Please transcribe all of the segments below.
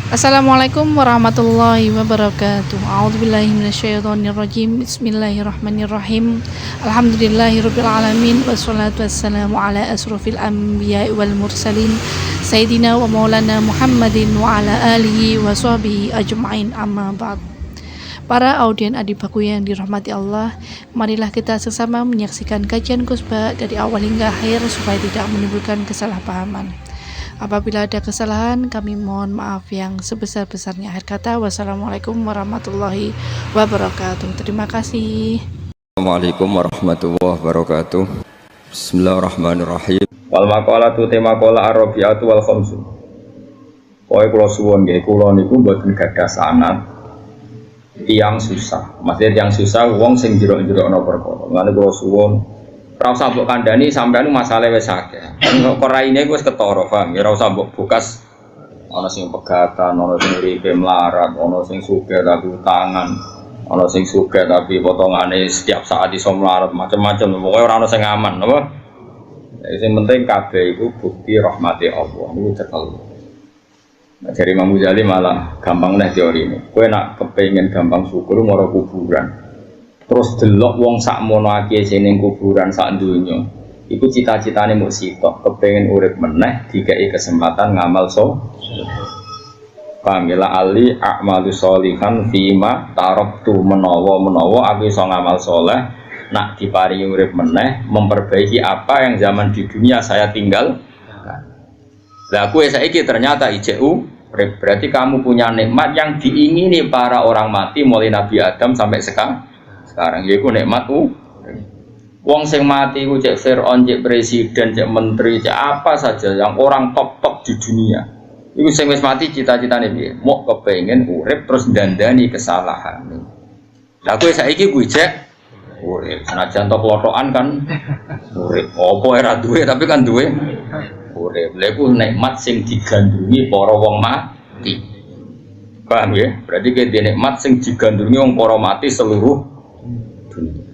Assalamualaikum warahmatullahi wabarakatuh. A'udzubillahi minasyaitonirrajim. Bismillahirrahmanirrahim. Alhamdulillahirabbil alamin wassalatu wassalamu ala asrofil anbiya'i wal mursalin sayyidina wa maulana Muhammadin wa ala alihi wa sahbihi ajma'in, amma ba'd. Para audien adibaku yang dirahmati Allah, marilah kita sesama menyaksikan kajian khutbah dari awal hingga akhir supaya tidak menimbulkan kesalahpahaman. Apabila ada kesalahan, kami mohon maaf yang sebesar-besarnya. Akhir kata, wassalamualaikum warahmatullahi wabarakatuh. Terima kasih. Assalamualaikum warahmatullahi wabarakatuh. Bismillahirrahmanirrahim. Wal maqalatu tema qala ar-rabi'atu wal khamsu. Kowe kula suwun nggih, kula niku mboten gadah sanad tiyang susah. Maksudnya tiyang susah wong sing jero-jero ana perkara. Ngene kula suwun ora usah mbok kandhani sampeyan masalah wis akeh. Kok raine wis ketara, paham? Ya ora usah mbok bukas ana sing pegatan, ana sing uripe melarat, ana sing sugih tapi utangan, ana sing sugih tapi potongane setiap saat iso melarat, macam-macam. Pokoke ora ana sing aman, apa? Yang penting kabeh iku bukti rahmati Allah. Niku cekel. Nah, dari Imam Ghazali malah gampang nih teori ini. Kowe nak kepengin gampang syukur mara kuburan. Terus delok wong sak mono akeh ning kuburan sak donya. Iku cita-citane mung sitok, kepengin urip meneh dikei kesempatan ngamal Pamela ali a'malu sholihan fima taraktu menawa aku iso ngamal saleh nak diparingi urip meneh memperbaiki apa yang zaman di dunia saya tinggal. Lah kowe saiki ternyata IJU berarti kamu punya nikmat yang diingini para orang mati mulai Nabi Adam sampai sekarang yaiku nikmat wong sing mati ku cek Fir'aun, cek presiden, cek menteri, cek apa saja yang orang top di dunia. Iku sing wis mati cita-citane piye? Mok kepengin urip terus dandani kesalahan. Lah kowe saiki kuwi cek urip. Senajan tok klotokan kan urip. Apa ora duwe tapi kan duwe urip. Lha iku nikmat sing digandrungi para wong mati. Paham ya? Berarti ke nikmat sing digandrungi wong para mati seluruh dunia.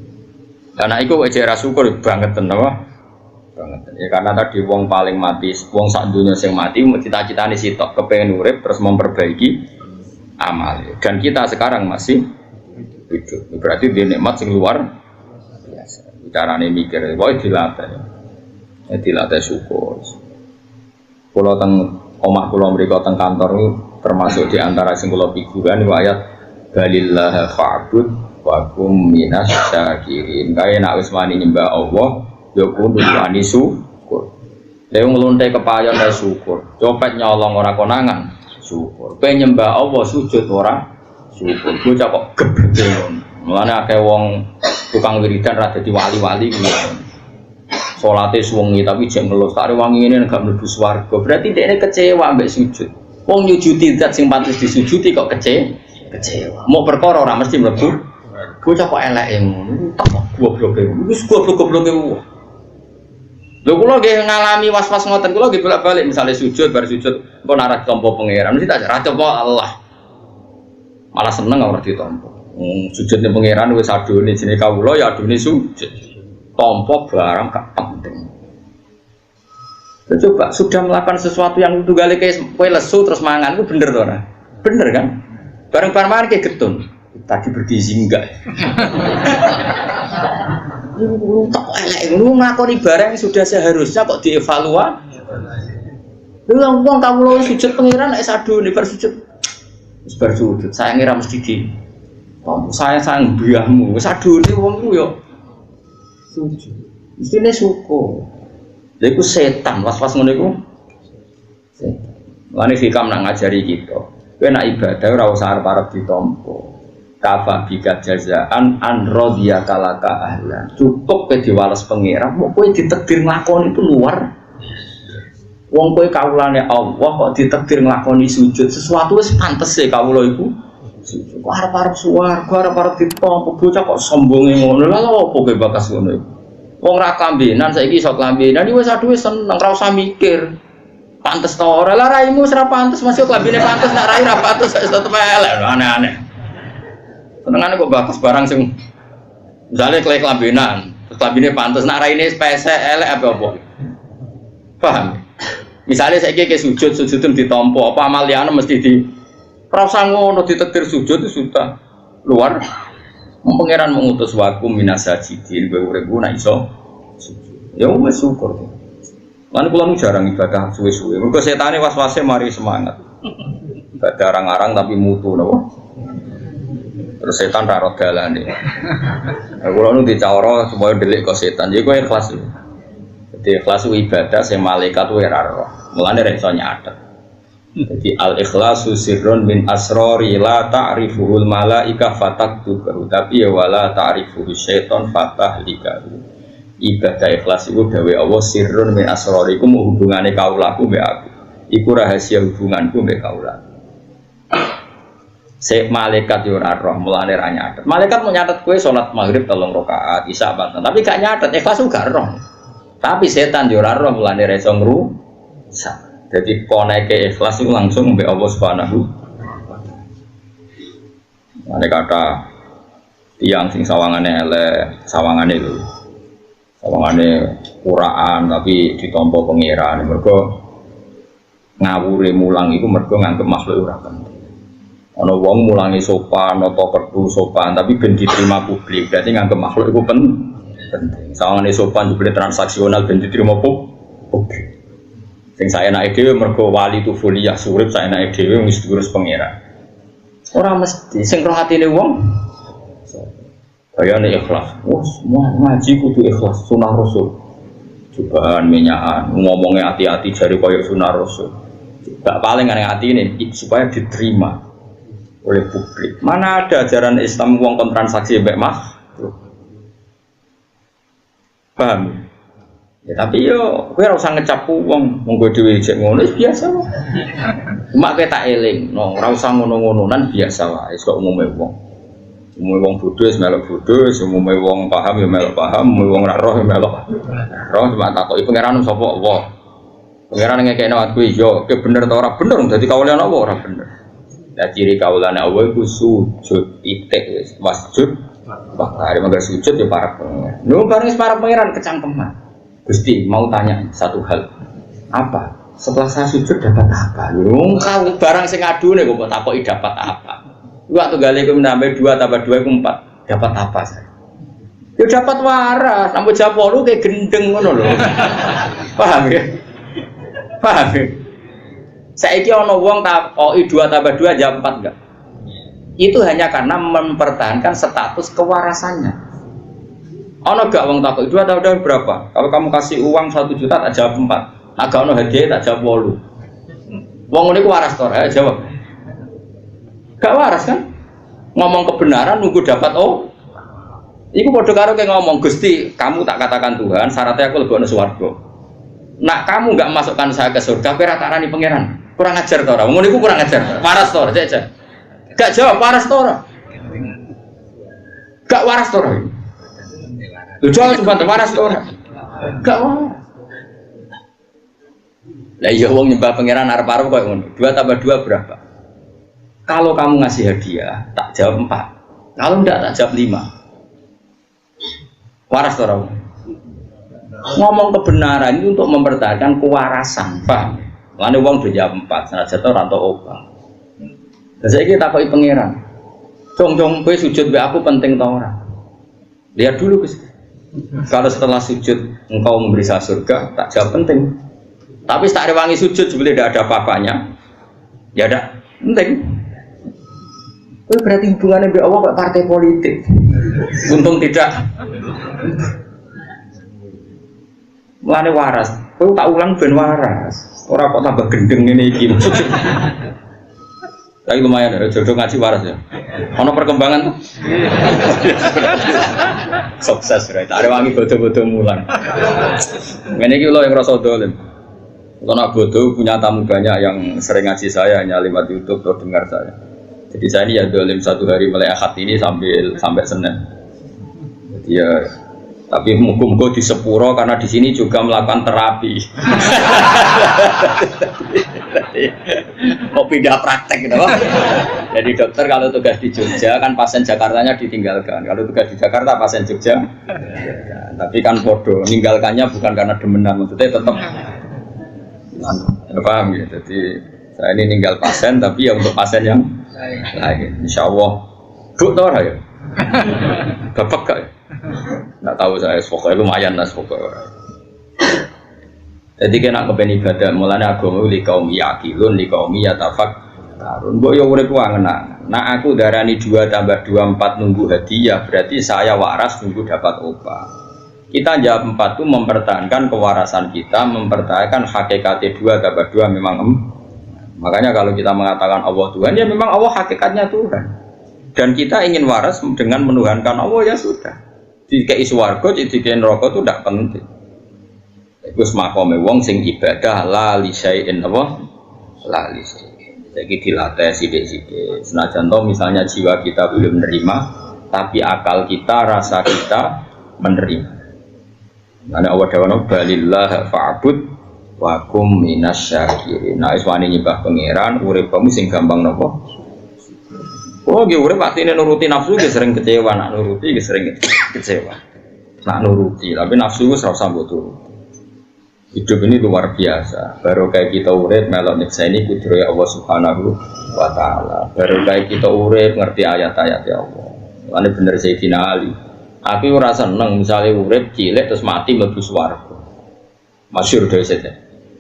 Karena itu wajah syukur banget apa? Banget. Ya karena tadi wong paling mati, wong sak dunia sing mati cita-citane sitok kepengen urip terus memperbaiki amal. Dan kita sekarang masih hidup. Berarti dia nikmat sing luar biasa. Carane mikir, wae dilatih. Ya dilatih syukur. Kula teng omah kula mriku teng kantor niku termasuk di antara sing kula figuran ayat balillah fa'bud wa kum minas syakirin. Kaya nak wis wani nyembah Allah ya kudu wani syukur. Lha nglunte kepayon ya syukur. Copet nyolong ora konangan syukur. Kowe nyembah Allah sujud ora syukur. Bocah kok geblek ngono. Mulane akeh wong tukang wiridan ra dadi wali-wali ngono. Salate suwengi tapi jek ngelus kare wangi ngene gak mlebu swarga. Berarti dekne kecewa mbek sujud. Wong nyujudi zat sing pantes disujudi kok kecewa. Mau perkara ora mesti mlebu. Bocah kok eleke ngono, tak gobloke. Wis goblok-gobloke wong. Lho kula nggih ngalami was-was ngoten, kula nggih bolak-balik misale sujud bar sujud engko ora ditampa pangeran, mesti tak ra coba Allah. Malah seneng ora ditampa. Sujudne pangeran wis adone jenenge kawula ya adone sujud. Tampa barang gak penting. Coba sudah melakukan sesuatu yang tunggale kowe lesu terus mangan itu bener to ora? Bener kan? Bareng-bareng mangan kayak getun. Tadi bergizi enggak? Lu tak elek, lu ngakoni barang yang sudah seharusnya kok dievaluasi. Lu ngomong kamu lo sujud pengiran, naik sadu nih bersujud, bersujud. Saya ngira mesti di, saya sang biahmu, sadu nih wong lu yo sujud. Mestinya syukur. Jadi ku setan, was-was ngono iku. Lani fikam nak ngajari kita. Kowe nak ibadah ora usah arep-arep ditampa. Kafa bikat jazaan an radiyaka laka ahlan. Cukup kowe diwales pangeran, kok kowe ditakdir nglakoni itu luar. Wong kowe kawulane Allah kok ditakdir nglakoni sujud, sesuatu wis pantes e kawula iku. Sujud. Kok arep-arep swarga, arep-arep ditampa bocah kok sombonge ngono. Lha opo kowe bakas ngono iku? Wong ra kambenan saiki iso klambenan wis aduh seneng ra usah mikir. Pantes ta ora? Lah raimu wis ra pantes, masih klambene pantes nek rai ra pantes wis tetep elek aneh-aneh. Senengane kok bakas barang sing misale klambenan, klambene pantes nek raine spesek elek apa? Paham? Misalnya saya kayak sujud ditompo, apa amal liana mesti Rasa ngono ditektir sujud itu sudah luar. Pangeran mengutus wakum minasajidin kowe urip ku nek iso sujud. Ya wis syukur. Lan kula nu jarang ibadah suwe-suwe. Mergo setane was-wase mari semangat. Ibadah arang-arang tapi mutu napa. Terus setan ra ro dalane. Kula nu dicara supaya delik kok setan. Jadi kowe ikhlas. Jadi ikhlas ibadah sing malaikat kowe ra ro. Mulane ra iso nyatet. Jadi al-ikhlasu sirrun min asrori la ta'rifuhul malaika fataktubahu tapi ya wala ta'rifuhu syaiton fatahlikahu. Ibadah ikhlas itu dawe Allah sirrun min asrori iku mau hubungane kaulaku mbek aku. Iku rahasia hubunganku mbek kaulaku. Sek malaikat yo ora roh mulane ra nyatet. Malaikat mau nyatet kowe salat maghrib 3 rakaat, isya 4. Tapi gak nyatet ikhlas gak roh. Tapi setan yo ora roh mulane ra iso ngrusak. Jadi koneke ikhlas itu langsung mbek Allah Subhanahu. Ada kata tiang sing sawangane elek, sawangane lho. Sawangane kuraan tapi ditampa pangeran. Mergo ngawure mulang iku mergo nganggep makhluk ora penting. Ana wong mulangi sopan, nata kertu sopan tapi ben diterima publik. Berarti nganggep makhluk iku penting. Sawangane sopan jebule transaksional ben diterima publik. Sing saya naik dhewe mergo wali tufuliyah surip saya naik dhewe wis diurus pangeran. Ora mesti sing roh atine wong kayane ikhlas. Wes ngaji kudu ikhlas sunah rasul. Cobaan minyakan ngomongnya hati-hati jari koyo sunah rasul. Gak paling aneh hati ini supaya diterima oleh publik. Mana ada ajaran Islam wong kon transaksi mbek makhluk. Paham? Ya tapi yo kowe ora usah ngecap wong monggo dhewe jek ngono biasa wae. Cuma kowe tak eling, no ora usah ngono-ngononan biasa wae kok umume wong. Umume wong bodho wis melok bodho, umume wong paham ya melok paham, umume wong ora roh ya melok roh. Cuma takoki pangeran sapa Allah. Pangeran ngekekno awakku yo ke bener ta ora bener dadi kawulane apa ora bener. Lah ciri kawulane Allah iku sujud titik wis wasjud. Bakare mangga sujud ya para pangeran. Lho bareng para pangeran kecangkeman. Gusti mau tanya satu hal, apa? Setelah saya sujud dapat apa? Kau barang sing adune kok takoki dapat apa? Waktu gale ku menambah 2 tambah 2 ku 4. Dapat apa saya? Ya dapat waras, sampe jawab lu kayak gendeng ngono lho. Paham ya? Paham ya? Saiki ana wong takoki 2 tambah 2 jawab 4 enggak? Itu hanya karena mempertahankan status kewarasannya. Ono gak wong takut 2 tahun berapa? Kalau kamu kasih uang 1 juta tak jawab 4. Agak ono hadiah tak jawab 8. Wong ini waras to, jawab. Gak waras kan? Ngomong kebenaran nunggu dapat Iku padha karo kayak ngomong Gusti, kamu tak katakan Tuhan, syaratnya aku lebih ono swarga. Nak kamu gak masukkan saya ke surga, kowe ra tarani pangeran. Kurang ajar to ora? Wong niku kurang ajar. Waras to, jajak. Gak jawab waras to ora? Gak waras to ora? Tujuan cuma waras orang, gak waras. Lah iya wong nyembah pangeran arep-arep kok ngono. 2 tambah 2 berapa? Kalau kamu ngasih hadiah, tak jawab 4. Kalau enggak tak jawab 5. Waras orang. Ngomong kebenaran itu untuk mempertahankan kewarasan, paham? Lane wong do jawab 4, senajan to ora entuk obah. Lah saiki takoki pangeran. Cong-cong kowe sujud mbek aku penting ta ora? Lihat dulu Gus. Kalau setelah sujud engkau memberi saya surga, tak jawab penting. Tapi tak rewangi sujud sebelum tidak ada apa-apanya, ya ada penting. Itu berarti hubungannya dengan Allah kayak partai politik. Untung tidak. Mulane waras. Kau tak ulang ben waras. Orang kok tambah gendeng ini iki. Tapi lumayan ya, jodoh ngaji waras ya. Ono perkembangan tuh. Sukses right. Ada wangi bodoh-bodoh mulan. Ngene iki lho yang rasa dolim. Kalau nak bodoh punya tamu banyak yang sering ngaji saya hanya lewat YouTube atau dengar saya. Jadi saya ini ya dolim 1 hari mulai Ahad ini sampai Senin. Jadi ya tapi muka-muka di Sepuro karena di sini juga melakukan terapi. Mau pindah praktek gitu. Jadi dokter kalau tugas di Jogja kan pasien Jakartanya ditinggalkan. Kalau tugas di Jakarta pasien Jogja. Ya, tapi kan bodoh, meninggalkannya bukan karena demenan, maksudnya tetap. Ya, paham ya. Jadi saya ini tinggal pasien tapi ya untuk pasien yang Lagi, insyaallah. Duk tau ora ya? Bapak gak? Nggak tahu saya, pokoknya lumayan lah pokoknya. Jadi kena kepen ibadah, mulanya agama li kaum yaqilun li kaum yatafakkarun. Mbok yo urip angen-angen. Nah aku darani 2 tambah 2 4 nunggu hadiah, berarti saya waras nunggu dapat upah. Kita jawab 4 itu mempertahankan kewarasan kita, mempertahankan hakikatnya 2 tambah 2 memang Makanya kalau kita mengatakan Allah Tuhan, ya memang Allah hakikatnya Tuhan. Dan kita ingin waras dengan menuhankan Allah, ya sudah. Jika iswargo, jika neraka itu tidak penting. Terus makome wong sing ibadah la li syai'in apa? La li syai'in. Jadi dilatih sidik-sidik. Senajan toh misalnya jiwa kita belum menerima, tapi akal kita, rasa kita menerima. Karena Allah dawana balillah fa'bud wa kum minasyakirin. Nah iswani nyembah pangeran, urip kamu sing gampang nopo? Oh, gue urip pasti nuruti nafsu, gue sering kecewa. Nak nuruti, gue sering kecewa. Nak nuruti, tapi nafsu gue serasa butuh. Hidup ini luar biasa. Baru kayak kita urip melok nyeksa ini kudroya Allah Subhanahu wa Ta'ala. Baru kayak kita urip ngerti ayat-ayat ya Allah. Ini bener Sayyidina Ali. Aku rasa seneng misalnya urip cilik terus mati mlebu swarga. Masyhur dhewe saja.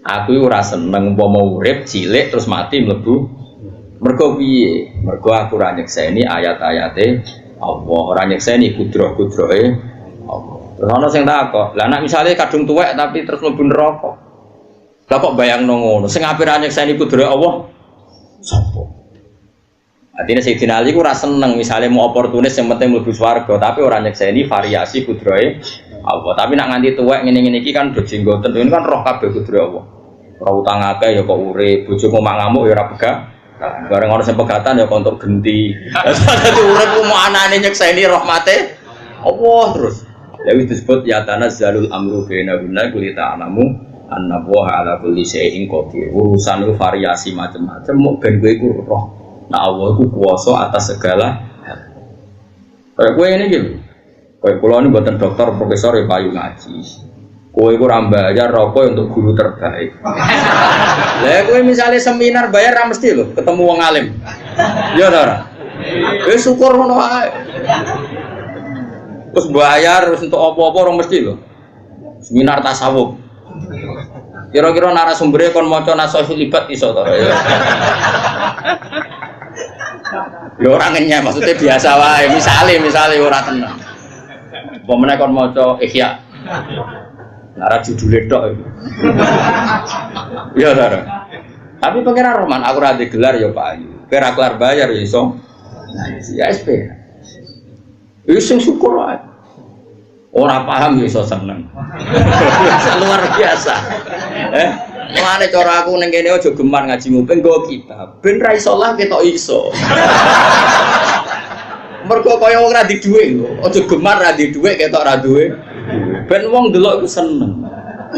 Aku rasa seneng mau urip cilik terus mati mlebu. Mergo piye? Mergo aku ora nyekseni ayat-ayate Allah, ora nyekseni kudroh-kudrohe Allah. Terus ana sing takok, lah nek misale kadung tuwek tapi terus mlebu neraka. Lah kok bayangno ngono, sing ape ora nyekseni kudrohe Allah? Sapa? Artinya Sayyidina Ali ku ora seneng misale mau oportunis yang penting mlebu swarga, tapi ora nyekseni variasi kudrohe Allah. Tapi nak nganti tuwek ngene-ngene iki kan dojenggoten, ini kan roh kabeh kudrohe Allah. Ora utang akeh ya kok urip, bojomu mak ngamuk ya ora begah. Bareng orang yang pegatan ya kontok genti. Jadi urip mau anane nyekseni rahmate Allah terus. Lalu disebut ya tanazzalul amru bainahunna kulita anamu annallaha ala kulli syai'in qadir. Urusan itu variasi macam-macam mau ben kowe iku roh. Nah Allah iku kuwasa atas segala hal. Kayak kowe ini gitu. Kayak kula ini mboten dokter profesor ya payu ngaji. Kowe iku ora bayar rokok untuk guru terbaik. Lah kowe misalnya seminar bayar ra mesti lho ketemu wong alim. Ya ora. Wis syukur ngono wae. Terus bayar terus untuk apa-apa ora mesti lho. Seminar tasawuf. Kira-kira narasumbernya kon maca Nashihul Ibad iso to. Ya ora ngenyek maksudnya biasa wae. Misale ora tenang. Apa meneh kon maca Ihya. Nara judulnya tok itu. Ya Nara. Tapi pengen Roman, aku rada gelar ya Pak Ayu. Kira kelar bayar ya iso. Ya SP. Iso syukur aja. Orang paham ya iso seneng. Luar biasa. Mana cara aku neng kene aja gemar ngaji mupeng nggo kitab. Ben ra iso lah ketok iso. Mergo kaya wong ra di dhuwit lho. Aja gemar ra di dhuwit ketok ra duwe. Ben wong delok iku seneng.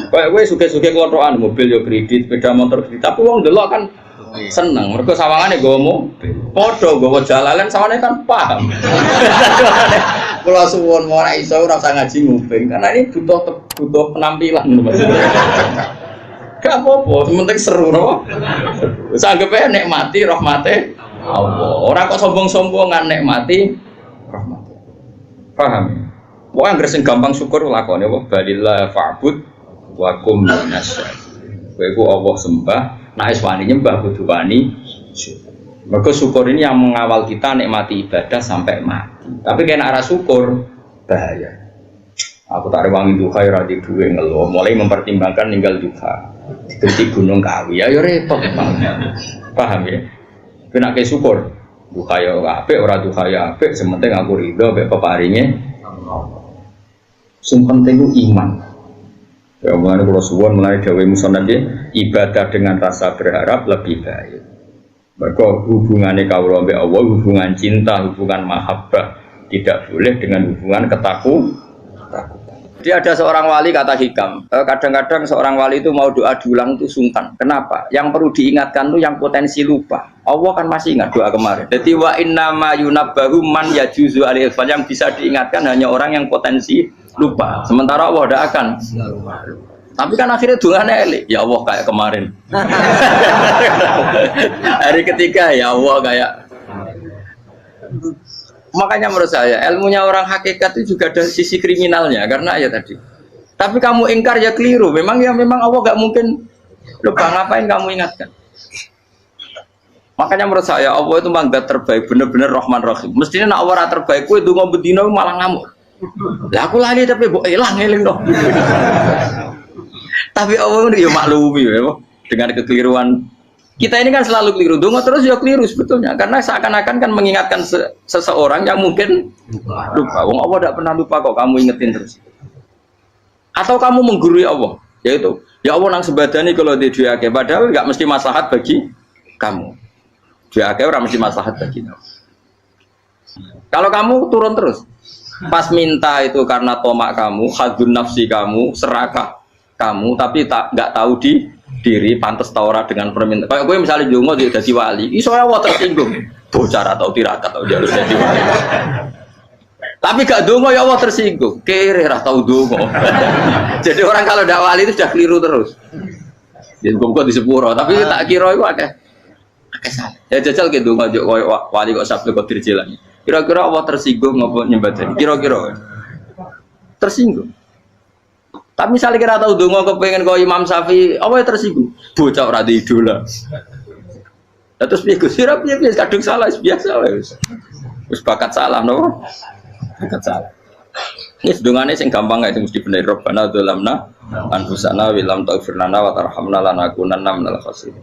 Kayak kowe suge-suge klothokan mobil yo kredit, sepeda motor kredit, tapi wong delok kan seneng. Mergo sawangane nggawa mobil. Padha nggawa jalalan sawane kan paham. Kula suwun ora iso ora usah ngaji nguping karena ini butuh penampilan maksudnya. Gak apa-apa, penting seru no. Wis anggepe nikmati rahmate Allah. Ora kok sombong-sombongan nikmati rahmate. Paham? Wong anggere sing gampang syukur lakone apa balillah fa'bud wa kum minasyakirin. Kowe iku Allah sembah, nek wis wani nyembah kudu wani syukur. Mergo syukur ini yang mengawal kita nikmati ibadah sampai mati. Tapi kena arah syukur bahaya. Aku tak rewangi duha ya di duwe ngeluh, mulai mempertimbangkan ninggal duha. Di Gunung Kawi ya repot. Paham ya? Kena ke syukur. Duha ya apik ora duha ya apik, sementing aku ridho mek peparinge. Sing penting ku iman. Ya mulane kula suwun mulai dawuh musannaf ibadah dengan rasa berharap lebih baik. Mergo hubungane kawula mbek Allah hubungan cinta, hubungan mahabbah, tidak boleh dengan hubungan ketakutan. Jadi ada seorang wali kata hikam, kadang-kadang seorang wali itu mau doa diulang itu sungkan. Kenapa? Yang perlu diingatkan itu yang potensi lupa. Allah kan masih ingat doa kemarin. Jadi wa innama yunabbahu man yajuzu alil fal, yang bisa diingatkan hanya orang yang potensi lupa. Sementara Allah tidak akan. Tapi kan akhirnya doanya elik. Ya Allah kayak kemarin. Hari ketiga ya Allah kayak Makanya menurut saya ilmunya orang hakikat itu juga ada sisi kriminalnya karena ya tadi. Tapi kamu ingkar ya keliru. Memang Allah gak mungkin lupa, ngapain kamu ingatkan? Makanya menurut saya Allah itu manggat terbaik, bener-bener Rahman Rahim. Mestinya nak Allah terbaik, kue dungo bedino malah ngamuk. Lah aku lali tapi mbok eling dong. Tapi Allah itu ya maklumi ya, dengan kekeliruan. Kita ini kan selalu keliru, dungo terus ya keliru sebetulnya. Karena seakan-akan kan mengingatkan seseorang yang mungkin lupa. Wong Allah tidak pernah lupa kok, kamu ingetin terus. Atau kamu menggurui Allah, yaitu ya Allah nang sebadani kalau di diake, padahal nggak mesti maslahat bagi kamu. Diake orang mesti maslahat bagi kamu. Kalau kamu turun terus, pas minta itu karena tomak kamu, hadun nafsi kamu, serakah kamu, tapi nggak tahu diri pantas taura dengan permintaan. Kayak gue misalnya jongo jadi wali, iso Allah tersinggung, bocor atau tirakat atau jalur jadi wali. Tapi gak dongo ya Allah tersinggung, kere ra tau dongo. Jadi orang kalau ndak wali itu sudah keliru terus. Jadi gue di sepuro, tapi tak kira itu akeh salah. Ya jajal ke dongo jo wali kok sabtu kok dirjelang. Kira-kira Allah tersinggung ngopo nyembadani? Kira-kira tersinggung. Tapi misalnya kira tahu dongo kepengen kau Imam Syafi'i, apa yang tersinggung? Bocah ora di idola. Terus piye Gus? Ora piye kadung salah biasa wis. Wis bakat salah no. Bakat salah. Ini sedungane sing gampang ae mesti bener. Rabbana dzalamna anfusana wa lam taghfir lana wa tarhamna lanakunanna minal khasirin.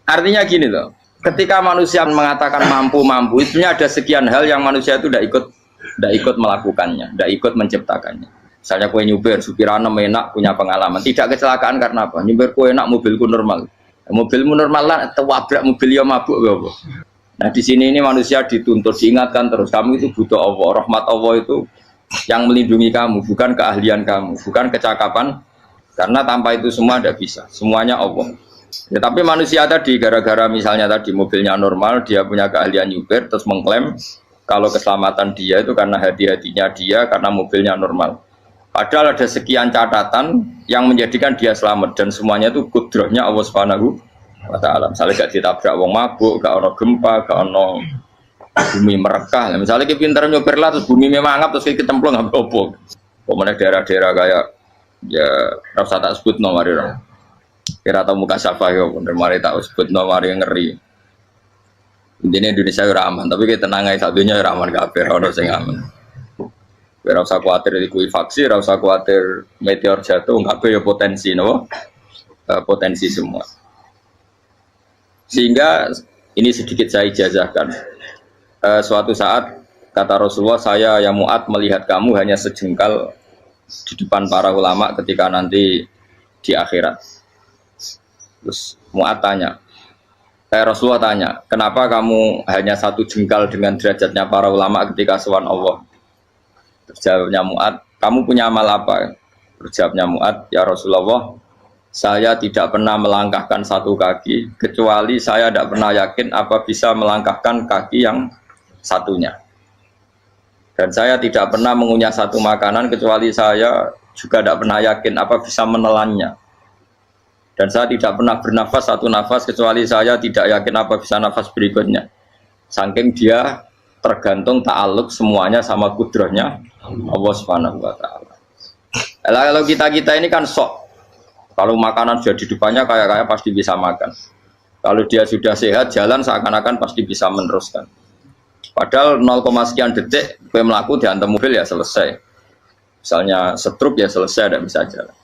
Artinya gini loh. Ketika manusia mengatakan mampu, itunya ada sekian hal yang manusia itu tidak ikut melakukannya, tidak ikut menciptakannya. Misalnya kue nyupir, supirana enak, punya pengalaman. Tidak kecelakaan karena apa? Nyupir kue enak, mobilku normal. Mobilmu normal lah, terwabrak mobil yang mabuk. Apa? Nah di sini ini manusia dituntut, diingatkan terus. Kamu itu butuh Allah, rahmat Allah itu yang melindungi kamu, bukan keahlian kamu, bukan kecakapan. Karena tanpa itu semua tidak bisa. Semuanya Allah. Ya, tapi manusia tadi gara-gara misalnya tadi mobilnya normal, dia punya keahlian nyupir, terus mengklaim kalau keselamatan dia itu karena hati-hatinya dia, karena mobilnya normal. Padahal ada sekian catatan yang menjadikan dia selamat dan semuanya itu kudrahnya Allah Subhanahu wa Ta'ala. Misalnya gak ditabrak wong mabuk, gak ono gempa, gak ono bumi merekah. Nah, misalnya kita pintar nyopir lah terus bumi mangap terus kita cemplung nggak apa. Kemudian daerah-daerah kayak ya rasa tak sebut nomor orang. Kira tahu muka siapa ya, bener mari tak sebut nomor yang ngeri. Intinya Indonesia ora aman, tapi kita tenang aja satunya ora aman kabeh, ora sing aman. Ora usah kuwatir likuifaksi, ora usah kuwatir meteor jatuh, kabeh ya potensi no? Potensi semua. Sehingga ini sedikit saya ijazahkan. Suatu saat kata Rasulullah, saya yang Mu'ad melihat kamu hanya sejengkal di depan para ulama ketika nanti di akhirat. Terus Mu'ad tanya, Rasulullah tanya, kenapa kamu hanya satu jengkal dengan derajatnya para ulama ketika sowan Allah? Terjawabnya Mu'ad, kamu punya amal apa? Terjawabnya Mu'ad, ya Rasulullah, saya tidak pernah melangkahkan satu kaki, kecuali saya tidak pernah yakin apa bisa melangkahkan kaki yang satunya. Dan saya tidak pernah mengunyah satu makanan, kecuali saya juga tidak pernah yakin apa bisa menelannya. Dan saya tidak pernah bernafas satu nafas, kecuali saya tidak yakin apa bisa nafas berikutnya. Saking dia tergantung ta'aluk semuanya sama kudrahnya Allah Subhanahu wa Ta'ala. Kalau kita ini kan sok, kalau makanan sudah di depannya kayak pasti bisa makan. Kalau dia sudah sehat jalan seakan-akan pasti bisa meneruskan. Padahal 0, sekian detik gue melaku dihantam mobil ya selesai. Misalnya stroke ya selesai, tidak bisa jalan.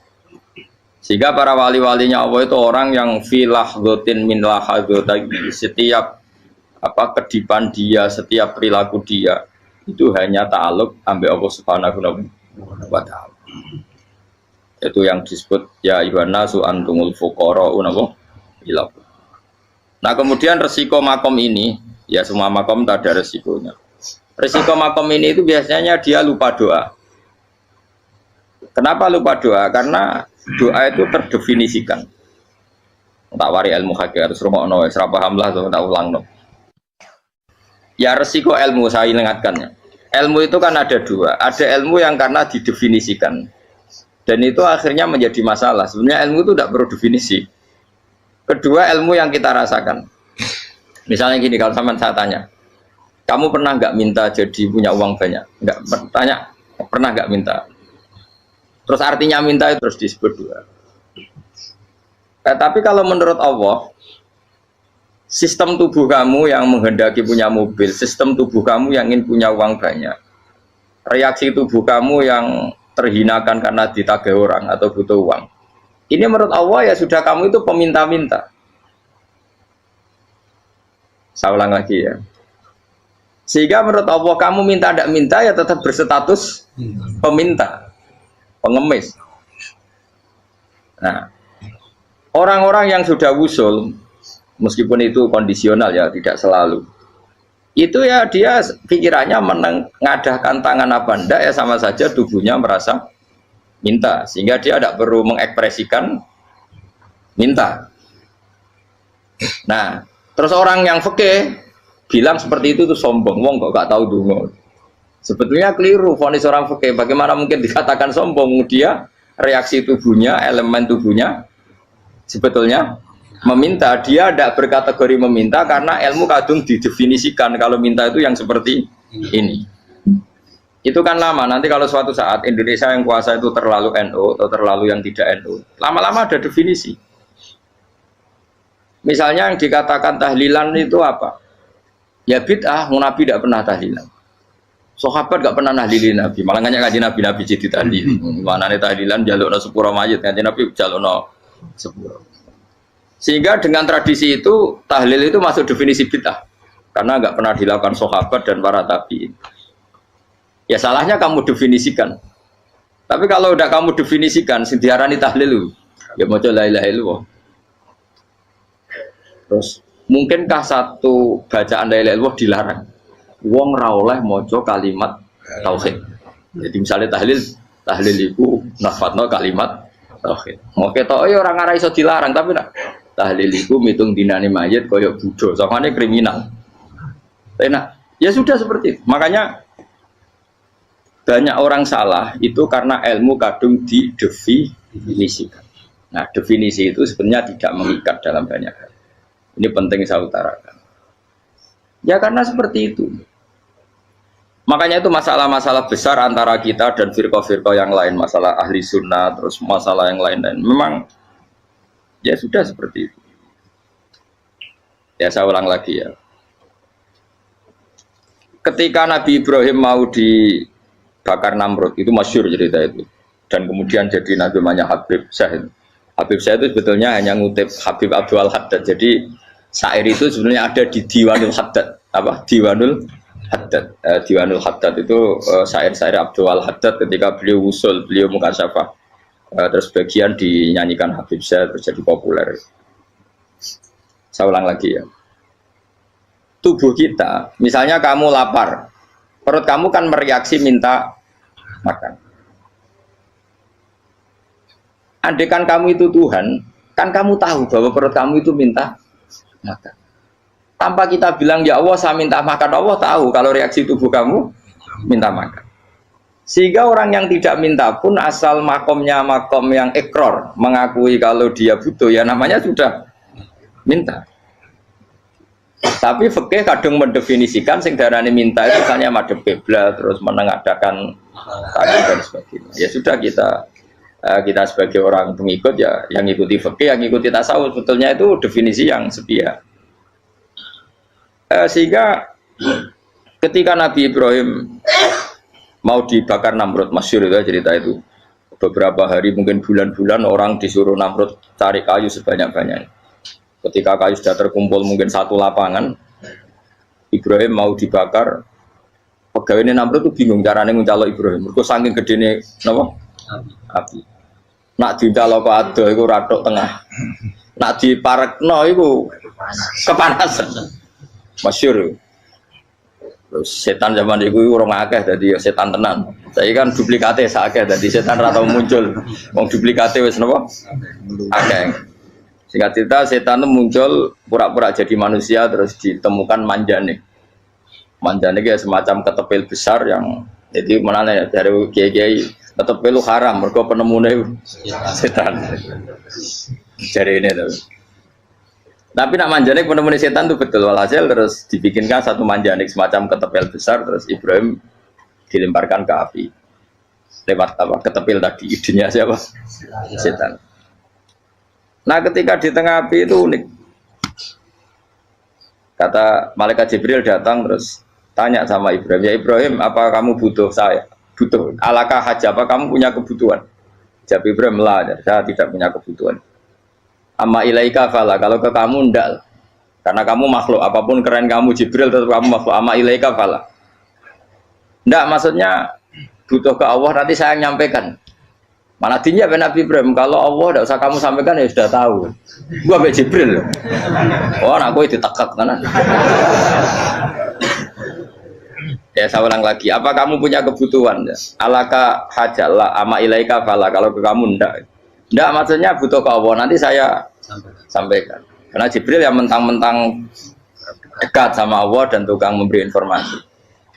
Sehingga para wali-walinya Allah itu orang yang filah gotin min lahadotagi, setiap kedipan dia, setiap perilaku dia itu hanya ta'aluk ambil Allah Subhanahu wa Ta'ala. Itu yang disebut ya Yohana su antumul fuqara unawo ilah. Nah kemudian resiko makom ini, ya semua makom tak ada resikonya. Resiko makom ini itu biasanya dia lupa doa. Kenapa lupa doa? Karena doa itu terdefinisikan. Tak wari ilmu hakikat terus rumokno wis ra paham lah tak ulangno. Ya resiko ilmu saya ingatkannya. Ilmu itu kan ada dua. Ada ilmu yang karena didefinisikan. Dan itu akhirnya menjadi masalah. Sebenarnya ilmu itu tidak perlu definisi. Kedua ilmu yang kita rasakan. Misalnya gini, kalau saya tanya. Kamu pernah nggak minta jadi punya uang banyak? Nggak tanya, pernah nggak minta? Terus artinya minta itu terus disebut dua. Tapi kalau menurut Allah, sistem tubuh kamu yang menghendaki punya mobil, sistem tubuh kamu yang ingin punya uang banyak, reaksi tubuh kamu yang terhinakan karena ditagih orang atau butuh uang, ini menurut Allah ya sudah kamu itu peminta-minta. Saya ulang lagi ya. Sehingga menurut Allah kamu minta tidak minta ya tetap berstatus peminta, pengemis. Nah, orang-orang yang sudah wusul, meskipun itu kondisional ya, tidak selalu. Itu ya dia pikirannya mengadahkan tangan apa enggak ya sama saja tubuhnya merasa minta, sehingga dia tidak perlu mengekspresikan minta. Nah, terus orang yang fikih bilang seperti itu tuh sombong, wong kok gak tahu dungo. Sebetulnya keliru vonis orang fikih. Bagaimana mungkin dikatakan sombong? Dia reaksi tubuhnya, elemen tubuhnya sebetulnya meminta. Dia tidak berkategori meminta karena ilmu kadung didefinisikan kalau minta itu yang seperti ini. Itu kan lama. Nanti kalau suatu saat Indonesia yang kuasa itu terlalu NU atau terlalu yang tidak NU, lama-lama ada definisi. Misalnya yang dikatakan tahlilan itu apa? Ya bid'ah, Nabi tidak pernah tahlilan. Sahabat gak pernah nahlilin Nabi, malah ngajak kaji Nabi jadi tahlil. Mana nih tahlilan jalukno sepuro mayit, ngaji Nabi jalukno sepuro. Sehingga dengan tradisi itu tahlil itu masuk definisi bid'ah, karena gak pernah dilakukan sahabat dan para tabi'in. Ya salahnya kamu definisikan. Tapi kalau udah kamu definisikan, sindiarani tahlil, ya mau la ilaha illallah. Terus mungkinkah satu bacaan la ilaha illallah dilarang? Wong ra oleh maca kalimat tauhid. Jadi misalnya tahlil iku nafadno kalimat tauhid. Mau ketok ya orang ora iso dilarang, tapi nak tahlil iku mitung dinane mayit kaya Buddha, sangane kriminal. Enak. Ya sudah seperti itu. Makanya banyak orang salah itu karena ilmu kadung didefinisikan. Nah, definisi itu sebenarnya tidak mengikat dalam banyak hal. Ini penting saya utarakan. Ya karena seperti itu. Makanya itu masalah-masalah besar antara kita dan firqah-firqah yang lain, masalah ahli sunnah, terus masalah yang lain-lain. Memang ya sudah seperti itu. Ya saya ulang lagi ya. Ketika Nabi Ibrahim mau dibakar Namrud, itu masyhur cerita itu. Dan kemudian jadi Nabi namanya Habib Syahid. Habib Syahid itu sebetulnya hanya ngutip Habib Abdul Haddad. Jadi syair itu sebenarnya ada di Diwanul Haddad. Apa? Diwanul Haddad. Diwanul Haddad itu syair-syair Abdul Haddad ketika beliau usul, beliau mukasyafah. Terus bagian dinyanyikan Habib Syahid terus jadi populer. Saya ulang lagi ya. Tubuh kita, misalnya kamu lapar, perut kamu kan mereaksi minta makan. Andaikan kamu itu Tuhan, kan kamu tahu bahwa perut kamu itu minta makan. Tanpa kita bilang ya Allah saya minta makan, Allah tahu kalau reaksi tubuh kamu minta makan. Sehingga orang yang tidak minta pun asal makomnya makom yang ikror, mengakui kalau dia butuh, ya namanya sudah minta. Tapi fikih kadang mendefinisikan sing darane minta itu misalnya madhep kiblat terus menengadakan tangan dan sebagainya. Ya sudah kita sebagai orang pengikut ya yang ikuti fikih, yang ikuti tasawuf, sebetulnya itu definisi yang sepihak. Sehingga ketika Nabi Ibrahim mau dibakar Namrud, masyhur itu cerita itu. Beberapa hari mungkin bulan-bulan orang disuruh Namrud cari kayu sebanyak-banyaknya. Ketika kayu sudah terkumpul mungkin satu lapangan, Ibrahim mau dibakar. Pegawai Namrud itu bingung caranya mencalok Ibrahim. Mereka saking gedene napa? Api. Nak dincalok ado iku ratok tengah. Nak diparekno iku kepanasan. Masyhur. Terus setan zaman itu orang akeh jadi setan tenan. Saya kan duplikate sakeh jadi setan ra tau muncul. Wong duplikate wis napa? Akeh. Singkat cerita setan itu muncul pura-pura jadi manusia terus ditemukan manjane. Manjane itu semacam ketepil besar yang jadi mana ya dari kiai-kiai ketepil haram mergo penemune setan. Jadi ini tuh. Tapi nak manjanik penemuan setan itu betul. Walhasil terus dibikinkan satu manjanik semacam ketepel besar, terus Ibrahim dilemparkan ke api. Lewat apa? Ketepil tadi, idenya siapa? Setan. Nah ketika di tengah api itu unik. Kata malaikat Jibril datang terus tanya sama Ibrahim, ya Ibrahim, apa kamu butuh saya? Butuh. Alakah haja, apa kamu punya kebutuhan? Jawab Ibrahim, lah, saya tidak punya kebutuhan. Amma ilaika fala, kalau ke kamu ndak. Karena kamu makhluk, apapun keren kamu Jibril tetap kamu makhluk. Amma ilaika fala. Ndak, maksudnya butuh ke Allah nanti saya nyampaikan. Mana dinya Nabi Ibrahim, kalau Allah tidak usah kamu sampaikan ya sudah tahu. Gua be Jibril. Oh, aku itu ditekak tenan. Ya saya ulang lagi, apa kamu punya kebutuhan? Alaka hajalah ama ilaika fala, kalau ke kamu ndak. Ndak maksudnya butuh ke Allah nanti saya sampaikan. Karena Jibril yang mentang-mentang dekat sama Allah dan tukang memberi informasi.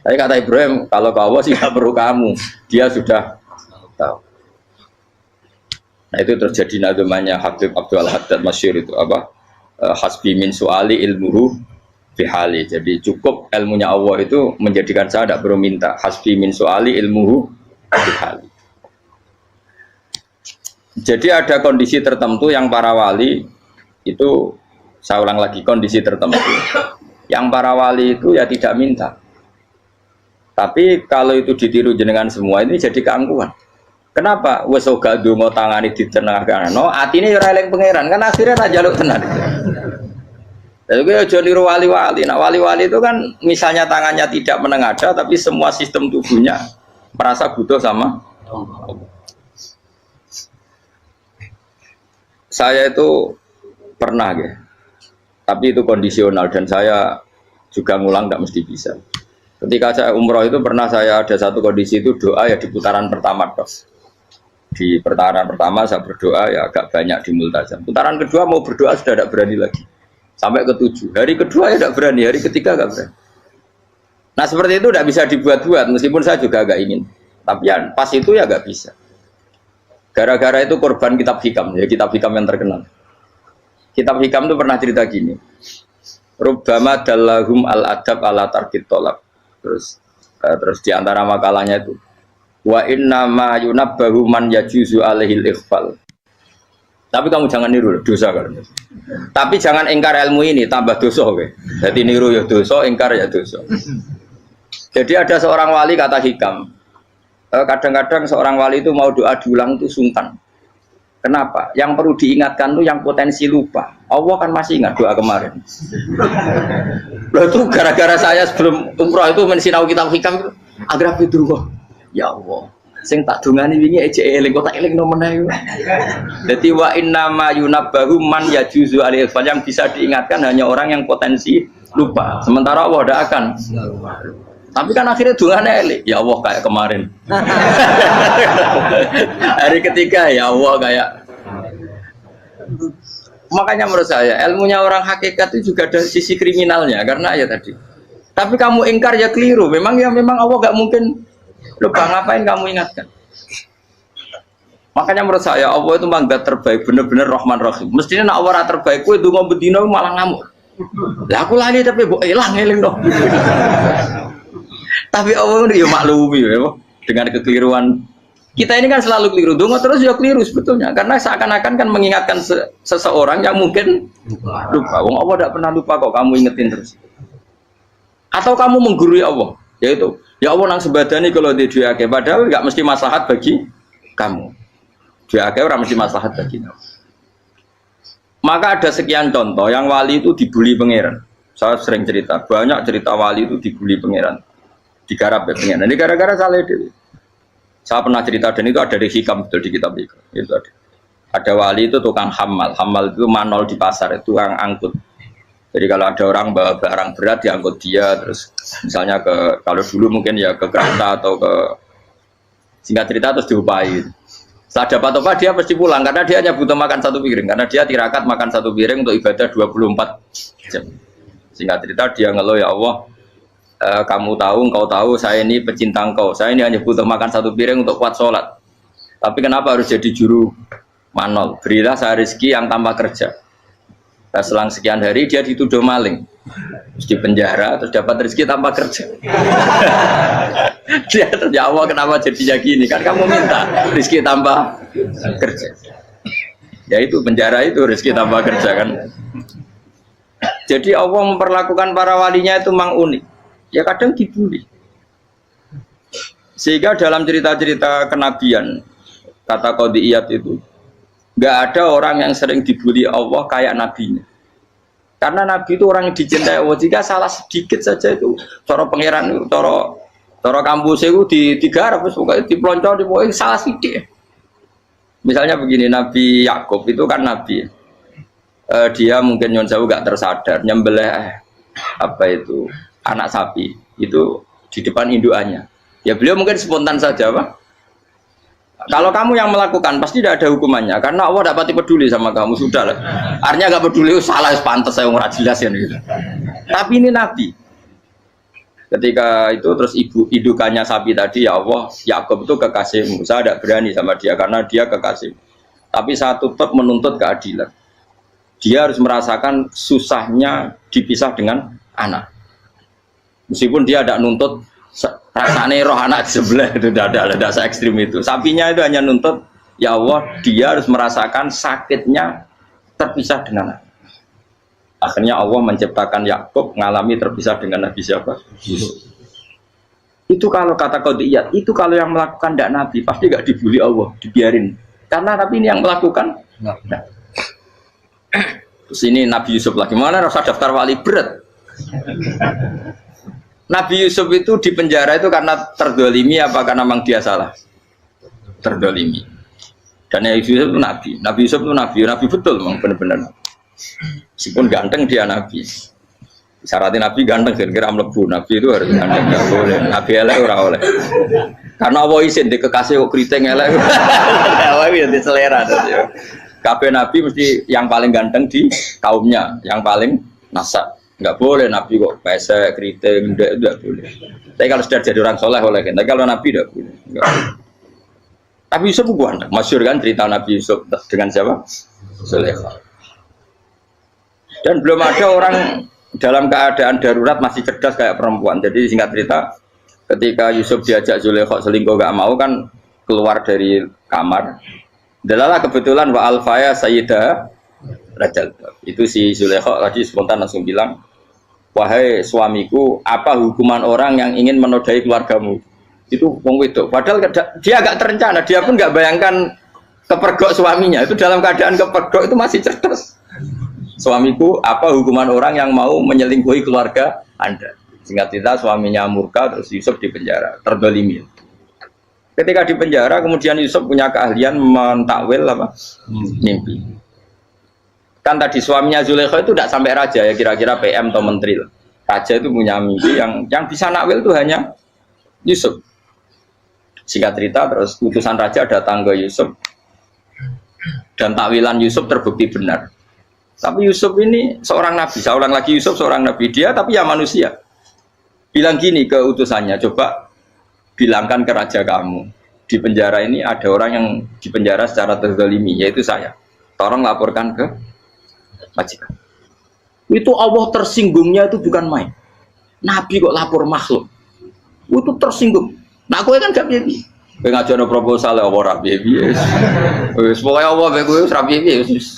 Tapi kata Ibrahim, kalau ke Allah sih nggak perlu kamu, dia sudah tahu. Nah itu terjadi nadumanya Habib Abdul Haddad Masyhur itu apa? Hasbi min su'ali ilmuhu bihali. Jadi cukup ilmunya Allah itu menjadikan saya tidak perlu minta. Hasbi min su'ali ilmuhu bihali. Jadi ada kondisi tertentu yang para wali itu, saya ulang lagi, kondisi tertentu yang para wali itu ya tidak minta. Tapi kalau itu ditiru jenengan semua ini jadi keangkuhan. Kenapa? Wes ora ndonga tangane ditenangkan. No, atine ora eling pangeran, kan akhirnya tak jaluk tenan. Lalu gue aja niru wali-wali. Nah, wali-wali itu kan misalnya tangannya tidak menengadah tapi semua sistem tubuhnya merasa butuh sama Allah. Saya itu pernah ya. Tapi itu kondisional dan saya juga ngulang tidak mesti bisa. Ketika saya umroh itu pernah saya ada satu kondisi itu doa ya di putaran pertama terus. Di putaran pertama saya berdoa ya agak banyak di multazam. Putaran kedua mau berdoa sudah tidak berani lagi. Sampai ke-7. Hari kedua ya tidak berani, hari ketiga tidak berani. Nah seperti itu tidak bisa dibuat-buat meskipun saya juga agak ingin. Tapi ya pas itu ya nggak bisa. Gara-gara itu korban kitab hikam, ya kitab hikam yang terkenal. Kitab hikam itu pernah cerita gini. Rubbama dallahum al-adab ala tarkit tolak. Terus di antara makalahnya itu wa inna ma yunabbahu man yajuzu alaihil ikhfal. Tapi kamu jangan niru dosa kan. Tapi jangan ingkar ilmu ini tambah dosa oke. Jadi niru ya dosa, ingkar ya dosa. Jadi ada seorang wali kata hikam. Kadang-kadang seorang wali itu mau doa diulang itu sungkan. Kenapa? Yang perlu diingatkan tuh yang potensi lupa. Allah kan masih ingat doa kemarin. Loh itu gara-gara saya sebelum umroh itu mensinau kitab hikam itu agar itu ya Allah. Sing tak dungani wingi ejek eling kok tak eling nomene. Dadi wa inna ma yunabbahu man yajuzu alaihi yang bisa diingatkan hanya orang yang potensi lupa. Sementara Allah tidak akan. Tapi kan akhirnya dungane eling. Ya Allah kayak kemarin. Hari ketiga ya Allah kayak. Makanya menurut saya ilmunya orang hakikat itu juga ada sisi kriminalnya karena ya tadi. Tapi kamu ingkar ya keliru. Memang Allah gak mungkin lupa, ngapain kamu ingatkan? Makanya menurut saya Allah itu mangga terbaik, bener-bener Rahman Rahim. Mestinya nak Allah terbaik, kue itu ngobedino malah ngamuk. Lah aku lali tapi bu elang eling dong. Tapi Allah itu ya maklumi ya, dengan kekeliruan. Kita ini kan selalu keliru, dongo terus ya keliru sebetulnya. Karena seakan-akan kan mengingatkan seseorang yang mungkin lupa. Wong Allah tidak pernah lupa kok, kamu ingetin terus. Atau kamu menggurui Allah, yaitu ya Allah nang sebadani kalau di duake padahal nggak mesti maslahat bagi kamu. Duake orang mesti maslahat bagi kamu. Maka ada sekian contoh yang wali itu dibully pangeran. Saya sering cerita, banyak cerita wali itu dibully pangeran, digarap ya pangeran. Ini gara-gara salah dewi. Saya pernah cerita dan itu ada di hikam betul di kitab hikam. Itu ada. Ada wali itu tukang hamal. Hamal itu manol di pasar, itu tukang angkut. Jadi kalau ada orang bawa barang berat diangkut dia, terus misalnya kalau dulu mungkin ya ke kereta atau ke singkat cerita terus diupahi. Setelah dapat apa dia pasti pulang karena dia hanya butuh makan satu piring karena dia tirakat makan satu piring untuk ibadah 24 jam. Singkat cerita dia ngeluh ya Allah, kamu tahu, engkau tahu saya ini pecinta engkau, saya ini hanya butuh makan satu piring untuk kuat sholat. Tapi kenapa harus jadi juru manol? Berilah saya rezeki yang tanpa kerja. Selang sekian hari dia dituduh maling, terus di penjara, terus dapat rezeki tanpa kerja. Dia ya Allah kenapa jadinya gini? Kan kamu minta rezeki tanpa kerja. Ya itu penjara itu rezeki tanpa kerja kan. Jadi Allah memperlakukan para walinya itu memang unik. Ya kadang dibully. Sehingga dalam cerita-cerita kenabian, kata Qadiyat itu, nggak ada orang yang sering dibully Allah kayak nabinya. Karena nabi itu orang yang dicintai Allah. Jika salah sedikit saja itu, cara pangeran, cara kampus itu digarap, pokoknya dipelonco, pokoknya salah sedikit. Misalnya begini, Nabi Yakub itu kan nabi. Dia mungkin nyon sewu nggak tersadar nyembelih anak sapi itu di depan indukannya. Ya beliau mungkin spontan saja, Pak. Kalau kamu yang melakukan pasti tidak ada hukumannya karena Allah tidak pati peduli sama kamu, sudah lah. Artinya nggak peduli, salah pantas saya nggak jelas ya gitu. Tapi ini Nabi. Ketika itu terus indukannya sapi tadi, ya Allah, Yakub itu kekasihmu. Saya tidak berani sama dia karena dia kekasih. Tapi saya tetap menuntut keadilan. Dia harus merasakan susahnya dipisah dengan anak. Meskipun dia tidak nuntut rasanya roh anak sebelah, itu tidak se ekstrim itu. Sapinya itu hanya nuntut, ya Allah, dia harus merasakan sakitnya terpisah dengan anak. Akhirnya Allah menciptakan Yakub mengalami terpisah dengan Nabi siapa? Yusuf. Itu kalau kata Qadiyat, itu kalau yang melakukan tidak Nabi pasti gak dibully Allah, dibiarin. Karena Nabi ini yang melakukan. Nah. Terus ini Nabi Yusuf lagi, mana rasa daftar wali berat. Nabi Yusuf itu di penjara itu karena terdolimi apa karena memang dia salah? Terdolimi. Dan Yusuf itu Nabi. Nabi Yusuf itu Nabi betul memang benar-benar. Meskipun ganteng dia Nabi. Syaratnya Nabi ganteng kira-kira mlebu. Nabi itu harus ganteng, nggak boleh. Nabi elek ora oleh. Karena Allah izin di kekasih kok kriting elek. Allah ya di selera. Kabeh Nabi mesti yang paling ganteng di kaumnya, yang paling nasab. Nggak boleh Nabi kok pesek, keriting, enggak boleh. Tapi kalau sudah jadi orang soleh boleh kan. Tapi kalau Nabi enggak boleh. Enggak. Tapi Yusuf bukan. Masyhur kan cerita Nabi Yusuf dengan siapa? Zulaikha. Dan belum ada orang dalam keadaan darurat masih cerdas kayak perempuan. Jadi singkat cerita, ketika Yusuf diajak Zulaikha selingkuh nggak mau kan keluar dari kamar. Dalalah kebetulan wa alfaya sayyidah Rajal. Itu si Zulaikha tadi spontan langsung bilang, wahai suamiku, apa hukuman orang yang ingin menodai keluargamu? Itu wong wedok. Padahal dia agak terencana, dia pun nggak bayangkan kepergok suaminya. Itu dalam keadaan kepergok itu masih cerdas. Suamiku, apa hukuman orang yang mau menyelingkuhi keluarga Anda? Singkat cerita suaminya murka, terus Yusuf di penjara, terdolimi. Ketika di penjara, kemudian Yusuf punya keahlian mentakwil mimpi. Kan tadi suaminya Zulaikha itu tidak sampai raja ya, kira-kira PM atau menteri. Raja itu punya mimpi yang bisa nakwil itu hanya Yusuf. Singkat cerita terus utusan raja datang ke Yusuf dan takwilan Yusuf terbukti benar. Tapi Yusuf ini seorang nabi, saya ulang lagi Yusuf seorang nabi, dia tapi ya manusia. Bilang gini ke utusannya, coba bilangkan ke raja kamu, di penjara ini ada orang yang di penjara secara terzalimi, yaitu saya. Tolong laporkan ke majikan. Itu Allah tersinggungnya itu bukan main. Nabi kok lapor makhluk. Itu tersinggung. Nah aku kan gak piye. Kowe ngajono proposal ora piye-piye. Wis pokoke Allah kowe wis ra piye-piye wis.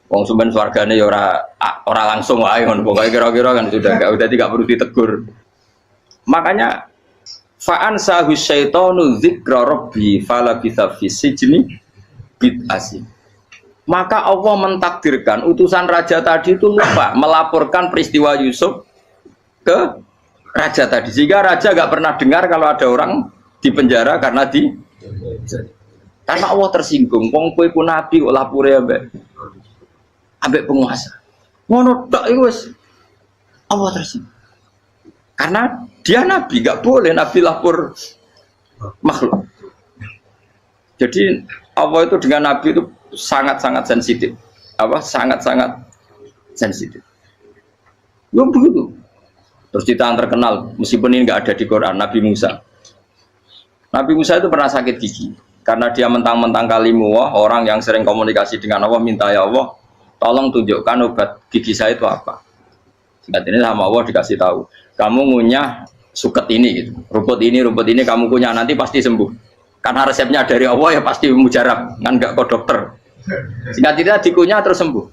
Wong sumben swargane ya ora langsung wae ngono. Pokoke kira-kira kan sudah enggak perlu ditegur. Makanya fa'an sahu syaitanu dzikra rabbi fala bisa fi sijni bid'asi. Maka Allah mentakdirkan utusan raja tadi itu lupa melaporkan peristiwa Yusuf ke raja tadi, sehingga raja gak pernah dengar kalau ada orang di penjara karena Allah tersinggung. Wong kowe ku nabi kok lapore ambek penguasa. Ngono tok iku wis Allah tersinggung. Karena dia nabi, gak boleh nabi lapor makhluk. Jadi Allah itu dengan nabi itu sangat-sangat sensitif. Sangat-sangat sensitif. Ya begitu. Terus cerita yang terkenal, meskipun ini nggak ada di Quran, Nabi Musa. Nabi Musa itu pernah sakit gigi karena dia mentang-mentang kalimuwah, orang yang sering komunikasi dengan Allah, minta ya Allah, tolong tunjukkan obat gigi saya itu apa. Singkat ini sama Allah dikasih tahu, kamu ngunyah suket ini gitu, rumput ini kamu kunyah nanti pasti sembuh. Karena resepnya dari Allah ya pasti mujarab, kan nggak kok dokter. Singkat tidak dikunyah terus sembuh.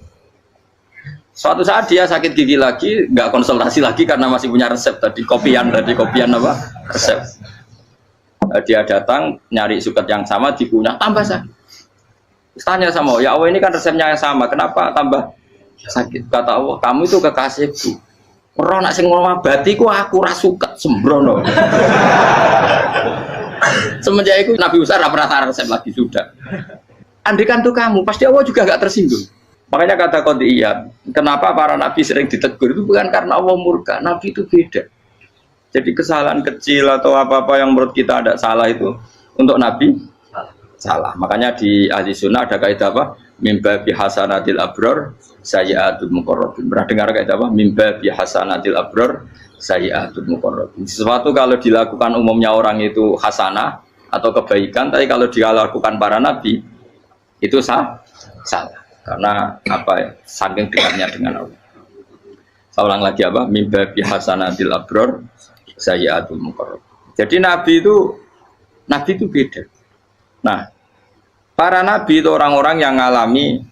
Suatu saat dia sakit gigi lagi, nggak konsultasi lagi karena masih punya resep tadi kopian apa resep. Dia datang nyari suket yang sama dikunyah tambah sakit. Tanya sama Allah, ya Allah ini kan resepnya yang sama, kenapa tambah sakit? Kata Allah, kamu itu kekasihku. Roh nak sing ngobati ku aku ra suket sembrono. Semenjak itu Nabi Musa pernah resep lagi sudah. Andikan tuh kamu, pasti Allah juga nggak tersinggung. Makanya kata Qadiyat, kenapa para nabi sering ditegur itu bukan karena Allah murka, nabi itu beda. Jadi kesalahan kecil atau apa-apa yang menurut kita ada salah itu untuk nabi salah. Makanya di ahli sunnah ada kaidah apa? Mimba bi hasanatil abror sayyi'atul muqarrabin. Pernah dengar kaidah apa? Mimba bi hasanatil abror sayyi'atul muqarrabin. Sesuatu kalau dilakukan umumnya orang itu hasanah atau kebaikan, tapi kalau dilakukan para nabi itu salah. Karena apa ya? Saking dekatnya dengan Allah. Saya ulang lagi apa? Mimba bi hasanatil abror sayyi'atul muqarrabin. Jadi nabi itu beda. Nah, para nabi itu orang-orang yang ngalami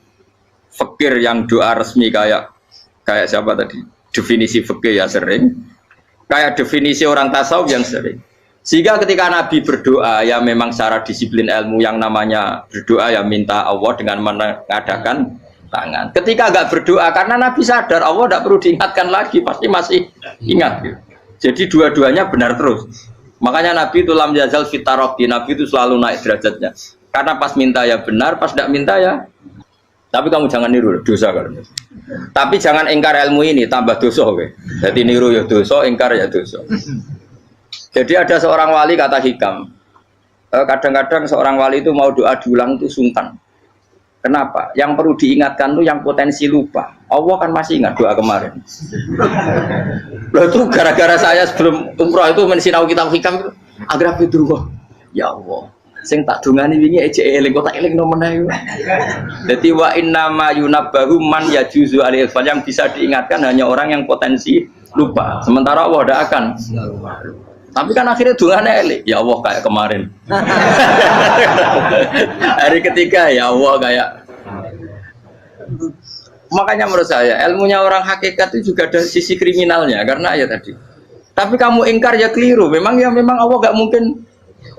fikir yang doa resmi kayak siapa tadi? Definisi fikir ya sering. Kayak definisi orang tasawuf yang sering. Sehingga ketika nabi berdoa ya memang secara disiplin ilmu yang namanya berdoa ya minta Allah dengan mengadakan tangan. Ketika enggak berdoa karena nabi sadar Allah tidak perlu diingatkan lagi, pasti masih ingat gitu. Jadi dua-duanya benar terus. Makanya Nabi itu lam yazal fitaroki, Nabi itu selalu naik derajatnya. Karena pas minta ya benar, pas tidak minta ya. Tapi kamu jangan niru dosa kan. Tapi jangan ingkar ilmu ini, tambah dosa. Jadi niru ya dosa, ingkar ya dosa. Jadi ada seorang wali kata hikam. Kadang-kadang seorang wali itu mau doa diulang itu sungkan. Kenapa? Yang perlu diingatkan tuh yang potensi lupa. Allah kan masih ingat doa kemarin. Loh itu gara-gara saya sebelum umroh itu mensinau kitab hikam itu agar itu ya Allah. Sing tak dungani wingi ejek eling kok tak eling nomene. Dadi wa inna ma yunabbahu man yajuzu alaihi yang bisa diingatkan hanya orang yang potensi lupa. Sementara Allah tidak akan. Tapi kan akhirnya dungane eling. Ya Allah kayak kemarin. Hari ketiga ya Allah kayak. Makanya menurut saya ilmunya orang hakikat itu juga ada sisi kriminalnya karena ya tadi. Tapi kamu ingkar ya keliru. Memang Allah gak mungkin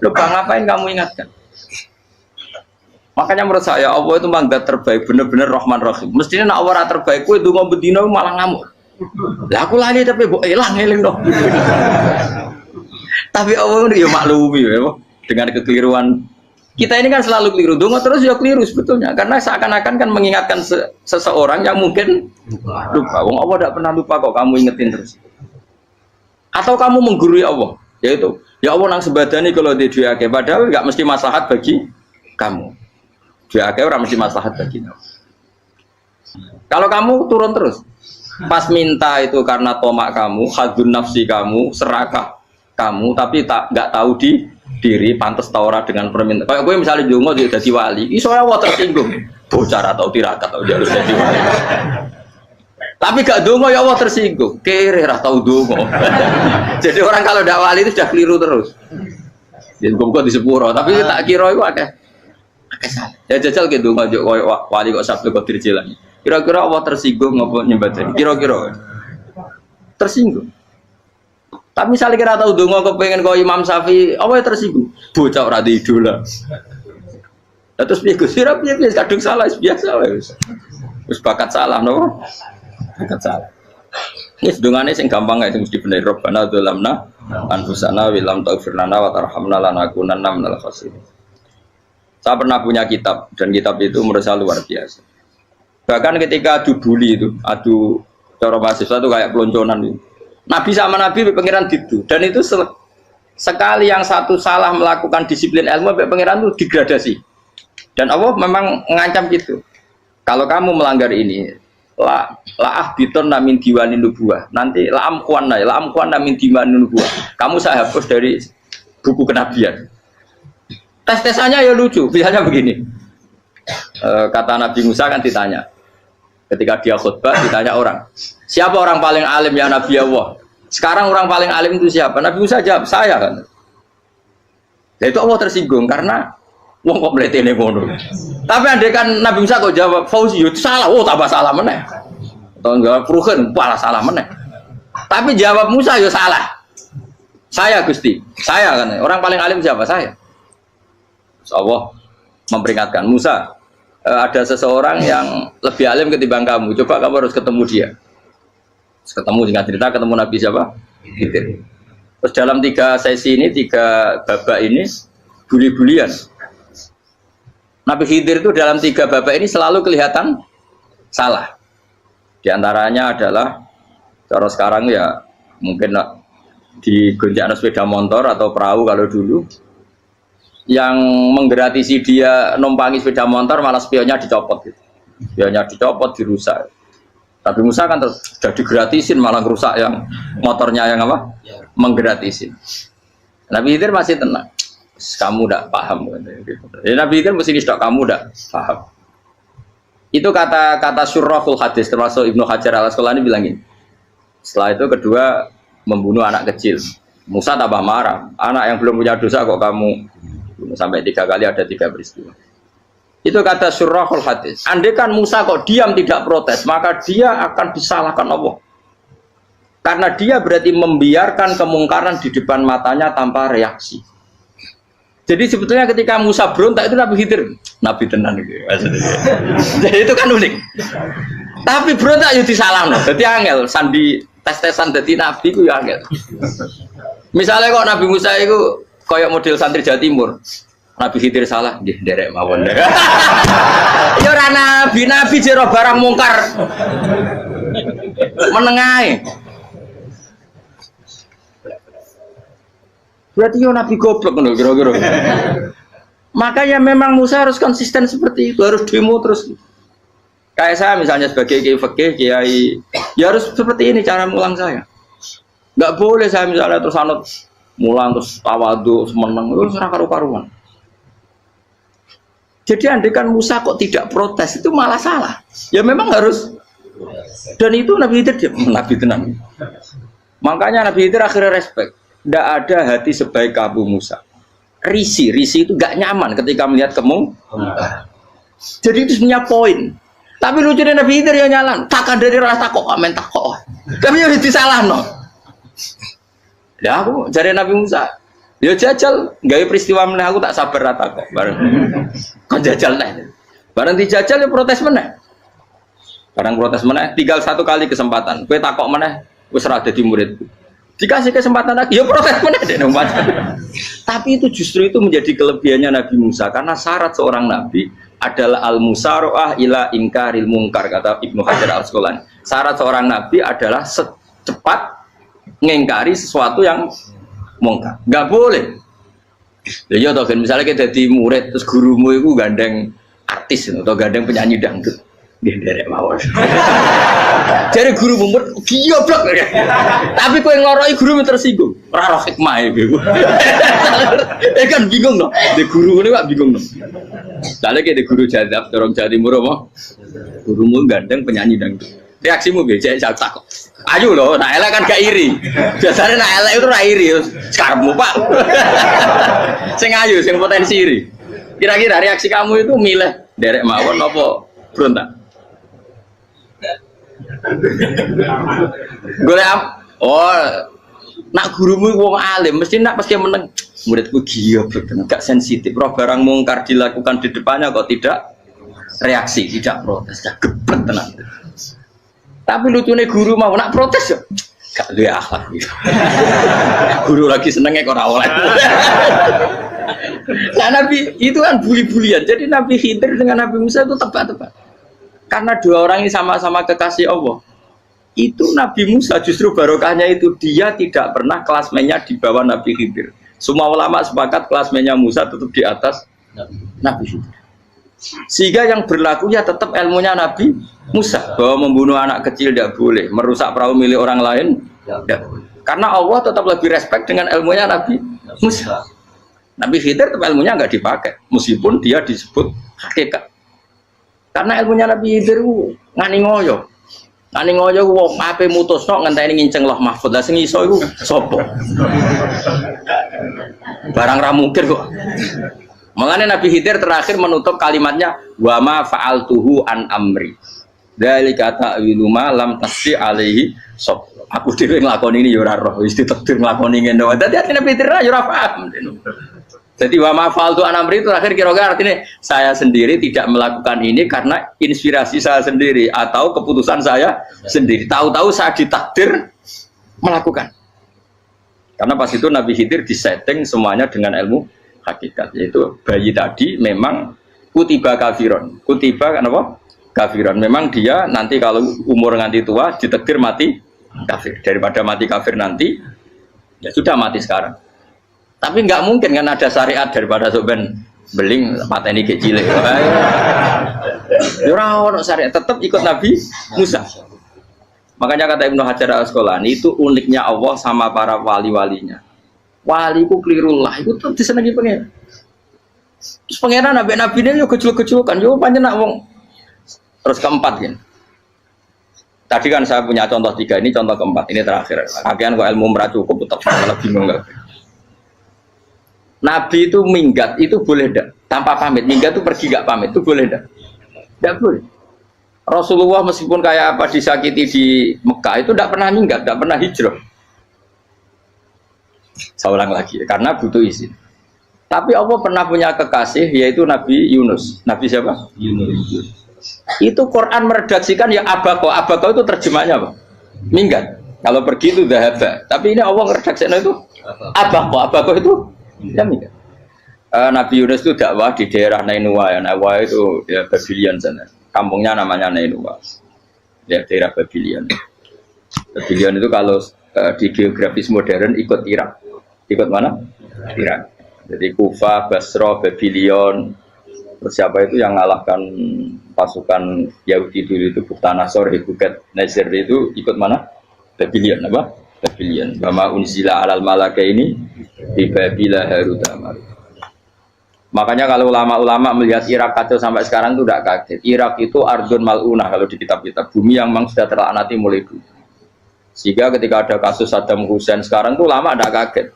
lupa, ngapain kamu ingatkan. Makanya menurut saya Allah itu manggat terbaik, bener-bener Rahman Rahim. Mestinya nak Allah terbaik, itu ngomong bedino malah ngamuk. Lah aku lali tapi kok eling dong. Tapi Allah itu ya maklumi ya, dengan kekeliruan. Kita ini kan selalu keliru, dongo terus ya keliru sebetulnya, karena seakan-akan kan mengingatkan seseorang yang mungkin lupa. Wong Allah tidak pernah lupa kok, kamu ingetin terus. Atau kamu menggurui Allah, yaitu ya Allah nang sebadani kalau di duake, padahal nggak mesti maslahat bagi kamu. Duake orang mesti maslahat bagi kamu. Kalau kamu turun terus, pas minta itu karena tomak kamu, hadun nafsi kamu, serakah kamu, tapi nggak tahu diri pantas taura dengan permintaan. Kayak gue misalnya jongo jadi wali, iso Allah tersinggung. Bocah atau tirakat atau jalur jadi wali. Tapi gak dongo ya Allah tersinggung. Kere ra tau dongo. Jadi orang kalau ndak wali itu sudah keliru terus. Jadi gue di sepuro, tapi tak kira itu akeh salah. Ya jajal ke dongo wali kok sabtu kok dirjelang. Kira-kira Allah tersinggung ngopo nyembah. Kira-kira tersinggung. Tapi misalnya kira tahu dongo kepengen kau Imam Syafi'i, apa yang tersinggung? Bocah ora di idola. Terus piye Gus? Piye kadung salah biasa wae. Wis bakat salah no. Bakat salah. Wis dongane sing gampang ae sing mesti bener Rabbana dzalamna anfusana wa lam taghfir lana wa tarhamna lanakunanna minal khasirin. Saya pernah punya kitab dan kitab itu menurut saya luar biasa. Bahkan ketika adu bully itu, adu cara mahasiswa itu kayak pelonconan itu. Nabi sama Nabi pengiran gitu, dan itu sekali yang satu salah melakukan disiplin ilmu, pengiran itu degradasi. Dan Allah memang mengancam gitu. Kalau kamu melanggar ini, laah biton namin diwani nubuah. Nanti laam kuan namin diwani nubuah. Kamu saya hapus dari buku kenabian. Tes-tesannya ya lucu, biasanya begini. Kata Nabi Musa kan ditanya, Ketika dia khutbah ditanya orang, siapa orang paling alim ya Nabi Allah? Sekarang orang paling alim itu siapa? Nabi Musa jawab, saya kan. Dan itu Allah tersinggung karena wong kok mletene ngono. Tapi andai kan Nabi Musa kok jawab Fauzi itu salah, oh tambah salah meneh. Atau jawab Ruhen, malah salah meneh. Tapi jawab Musa ya salah. Saya Gusti, saya kan. Orang paling alim siapa? Saya. Terus Allah memperingatkan Musa, ada seseorang yang lebih alim ketimbang kamu. Coba kamu harus ketemu dia. Terus ketemu dengan cerita ketemu Nabi siapa? Khidir. Terus dalam 3 sesi ini, 3 babak ini buli-bulian. Nabi Khidir itu dalam 3 babak ini selalu kelihatan salah. Di antaranya adalah cara sekarang ya mungkin di gonjaan sepeda motor atau perahu kalau dulu yang menggratisi dia numpangi sepeda motor malah spionnya dicopot gitu. Spionnya dicopot, dirusak. Tapi Musa kan sudah digratisin malah rusak yang motornya yang apa? Menggratisin. Nabi Khidir masih tenang. Kamu tidak paham gitu. Ya, Nabi Khidir mesti tidak kamu tidak paham. Itu kata syurrahul hadis termasuk Ibnu Hajar al-Asqalani bilang gini. Setelah itu kedua membunuh anak kecil. Musa tambah marah. Anak yang belum punya dosa kok kamu bunuh. Sampai 3 kali ada 3 peristiwa. Itu kata syurrahul hadis. Andai kan Musa kok diam tidak protes, maka dia akan disalahkan Allah. Karena dia berarti membiarkan kemungkaran di depan matanya tanpa reaksi. Jadi sebetulnya ketika Musa berontak itu Nabi Khidir, Nabi tenan gitu. Jadi itu kan unik. Tapi berontak itu disalahno. Jadi angel sandi tes-tesan dadi nabi ku ya angel. Misalnya kok Nabi Musa itu kayak model santri Jawa Timur. Nabi Khidir salah, nggih nderek mawon. Ya ora nabi jero barang mungkar. Menengae. Berarti yo nabi goblok ngono kira-kira. Makanya memang Musa harus konsisten seperti itu, harus demo terus. Kayak saya misalnya sebagai kiai fikih, kiai ya harus seperti ini cara mulang saya. Enggak boleh saya misalnya terus anut mulang terus tawadhu semeneng terus ora karu-karuan. Jadi andekan Musa kok tidak protes itu malah salah. Ya memang harus. Dan itu Nabi Khidir dia Nabi tenang. Makanya Nabi Khidir akhirnya respect. Tidak ada hati sebaik Abu Musa. Risi itu gak nyaman ketika melihat kemungkaran. Jadi itu sebenarnya poin. Tapi lucunya Nabi Khidir yang nyalan. Takkan dari rasa kok amen takok. Tapi harus disalah no. Ya aku cari Nabi Musa. Ya jajal, gawe peristiwa meneh aku tak sabar rata kok. Bareng. Kok jajal neh. Bareng dijajal ya protes meneh. Bareng protes meneh, tinggal 1 kali kesempatan. Kowe takok meneh wis ora dadi muridku. Dikasih kesempatan lagi, ya protes meneh dek nomor. Tapi itu justru itu menjadi kelebihannya Nabi Musa karena syarat seorang nabi adalah al-musara'ah ila ingkaril munkar kata Ibnu Hajar al-Asqalani. Syarat seorang nabi adalah secepat ngingkari sesuatu yang mungkar. Enggak boleh. Ya toh kan misalnya kita jadi murid terus gurumu itu gandeng artis atau gandeng penyanyi dangdut. Nggih nderek mawon. Jare guru mumet goblok. Tapi kowe ngloroi guru tersinggung. Ora roh hikmah iku. Kan bingung no. De guru ngene kok bingung no. Lha lek de guru jadab dorong Jawa Timur apa? Gurumu gandeng penyanyi dangdut. Reaksimu piye? Jek takok. Ayo lho, nak elek kan gak iri. Biasanya nak elek itu ora iri, sekarepmu Pak. Sing ayu, sing potensi iri. Kira-kira reaksi kamu itu milih derek mawon apa berontak? Golek nak gurumu wong alim mesti nak pasti meneng muridku goblok tenan gak sensitif roh barang mungkar dilakukan di depannya kok tidak reaksi tidak protes gak gebet tenan. Tapi lucunya guru mau nak protes ya gak duwe akhlak gitu. Guru lagi senenge kok ora oleh. Nah Nabi itu kan buli-bulian. Jadi Nabi Khidir dengan Nabi Musa itu tebak-tebak. Karena 2 orang ini sama-sama kekasih Allah. Itu Nabi Musa justru barokahnya itu dia tidak pernah klasmennya di bawah Nabi Khidir. Semua ulama sepakat klasmennya Musa tetap di atas Nabi Khidir. Sehingga yang berlaku ya tetap ilmunya Nabi Musa bahwa membunuh anak kecil tidak boleh, merusak perahu milik orang lain tidak boleh. Karena Allah tetap lebih respect dengan ilmunya Nabi Musa. Nabi Khidir tetap ilmunya nggak dipakai meskipun dia disebut hakikat. Karena ilmunya Nabi Khidir ngani ngoyo. Ngani ngoyo wong ape mutusno ngenteni nginceng Lauh Mahfuz. Lah sing iso iku sapa? Barang ra mungkin kok. Makanya Nabi Khidir terakhir menutup kalimatnya wa ma fa'altuhu an amri. Dzalika ta'wilu ma lam tasdi alaihi sob. Aku dhewe nglakoni ini ya ora roh, wis ditakdir nglakoni ngene wae. Dadi artine Nabi Khidir ya ora paham. Jadi wa ma fa'altu an amri itu terakhir kira-kira artinya saya sendiri tidak melakukan ini karena inspirasi saya sendiri atau keputusan saya sendiri. Tahu-tahu saya ditakdir melakukan. Karena pas itu Nabi Khidir disetting semuanya dengan ilmu hakikat, yaitu bayi tadi memang kutiba kafiron, kutiba kan apa? Kafiron. Memang dia nanti kalau umur nganti tua ditakdir mati kafir. Daripada mati kafir nanti, ya sudah mati sekarang. Tapi nggak mungkin kan ada syariat daripada soben beling pateni ke cilik. Ora ono syariat, tetap ikut Nabi Musa. Makanya kata Ibnu Hajar Al-Asqalani itu uniknya Allah sama para wali-walinya. Wali ku klirullah itu tuh disenengi pengen. Terus pengenan nabi ini yo kecil-kecilkan yo pancen nak wong. Terus keempat kan. Tadi kan saya punya contoh 3, ini contoh keempat, ini terakhir. Kakean kok ilmu merah cukup tetap malah bingung enggak. Nabi itu minggat itu boleh enggak? Tanpa pamit. Minggat itu pergi enggak pamit itu boleh enggak? Enggak boleh. Rasulullah meskipun kayak apa disakiti di Mekah itu enggak pernah minggat, enggak pernah hijrah. Saya ulang lagi, karena butuh izin. Tapi Allah pernah punya kekasih, yaitu Nabi Yunus. Nabi siapa? Yunus. Itu Quran meredaksikan ya abako. Abako itu terjemahnya apa? Minggat. Kalau pergi itu dhahaba. Tapi ini Allah meredaksikan itu abako. Abako itu ya minggat. Nabi Yunus itu dakwah di daerah Nainua. Ya, Nainua itu ya Babylon sana. Kampungnya namanya Nainua. Ya daerah Babylon. Babylon itu kalau di geografis modern ikut Irak. Ikut mana? Irak. Jadi Kufa, Basra, Babylon. Terus siapa itu yang mengalahkan pasukan Yahudi dulu itu Buktanasor, Hebuket, Nasir itu ikut mana? Babylon apa? Babylon. Bama unzila alal malaka ini di Babila Harutama. Makanya kalau ulama-ulama melihat Irak kacau sampai sekarang itu tidak kaget. Irak itu ardun mal'unah kalau di kitab-kitab, bumi yang memang sudah terlaknati mulai dulu. Sehingga ketika ada kasus Saddam Hussein sekarang itu ulama tidak kaget.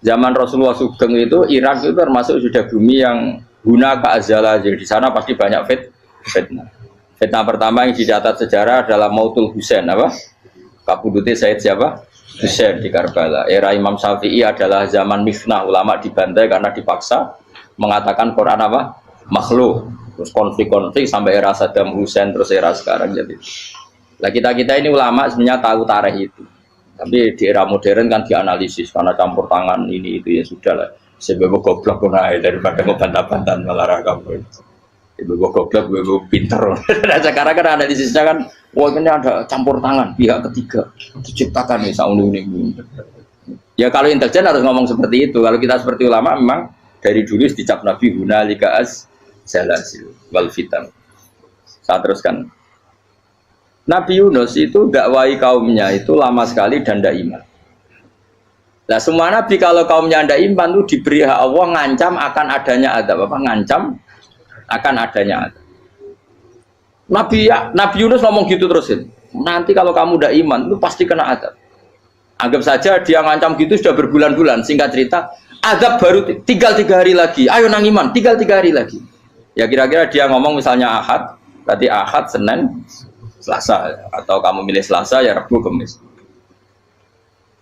Zaman Rasulullah Sugeng itu Irak itu termasuk sudah bumi yang guna keazala, jadi di sana pasti banyak fitnah. Fitnah pertama yang dicatat sejarah adalah Mautul Husain apa? Kabudute Said siapa? Husain di Karbala. Era Imam Syafi'i adalah zaman mifnah, ulama dibantai karena dipaksa mengatakan Quran apa? Makhluk. Terus konflik-konflik sampai era Saddam Hussein terus era sekarang jadi. Lah kita ini ulama sebenarnya tahu tarikh itu. Tapi di era modern kan dianalisis karena campur tangan ini itu ya sudah lah. Sebab goblok pun daripada ngebantah-bantah malah kamu. Sebab goblok, sebab pinter. Nah sekarang kan analisisnya kan, wah ini ada campur tangan pihak ketiga diciptakan nih saunu ini. Ya kalau intelijen harus ngomong seperti itu. Kalau kita seperti ulama memang dari dulu dicap Nabi guna likas zalasil wal fitan. Saya teruskan. Nabi Yunus itu dakwai kaumnya itu lama sekali dan tidak iman. Nah semua nabi kalau kaumnya tidak iman itu diberi hak Allah ngancam akan adanya azab. Apa ngancam akan adanya azab. Nabi Yunus ngomong gitu terusin. Nanti kalau kamu tidak iman itu pasti kena azab. Anggap saja dia ngancam gitu sudah berbulan-bulan. Singkat cerita, azab baru tinggal 3 hari lagi. Ayo nang iman, tinggal 3 hari lagi. Ya kira-kira dia ngomong misalnya Ahad, berarti Ahad, Senin, Selasa, atau kamu milih Selasa ya Rabu, Kamis.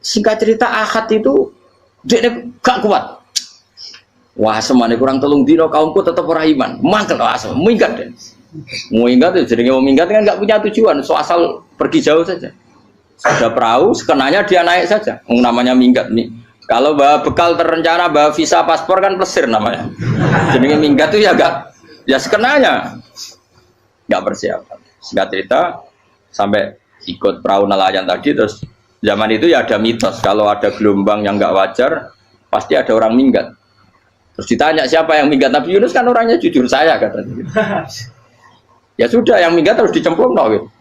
Singkat cerita Ahad itu dia gak kuat. Wah semuanya kurang telung dino kaumku tetap orang iman. Mangkel asal, minggat deh. Mau ingat itu jadinya mau minggat kan gak punya tujuan, so asal pergi jauh saja. Sudah perahu, sekenanya dia naik saja. Namanya minggat nih. Kalau bawa bekal terencana, bawa visa paspor kan plesir namanya. Jadinya minggat itu ya gak, ya sekenanya gak persiapan. Singkat cerita sampai ikut perahu nelayan tadi terus zaman itu ya ada mitos kalau ada gelombang yang nggak wajar pasti ada orang minggat. Terus ditanya siapa yang minggat, Nabi Yunus kan orangnya jujur saya katanya. Ya sudah yang minggat harus dicemplung gitu.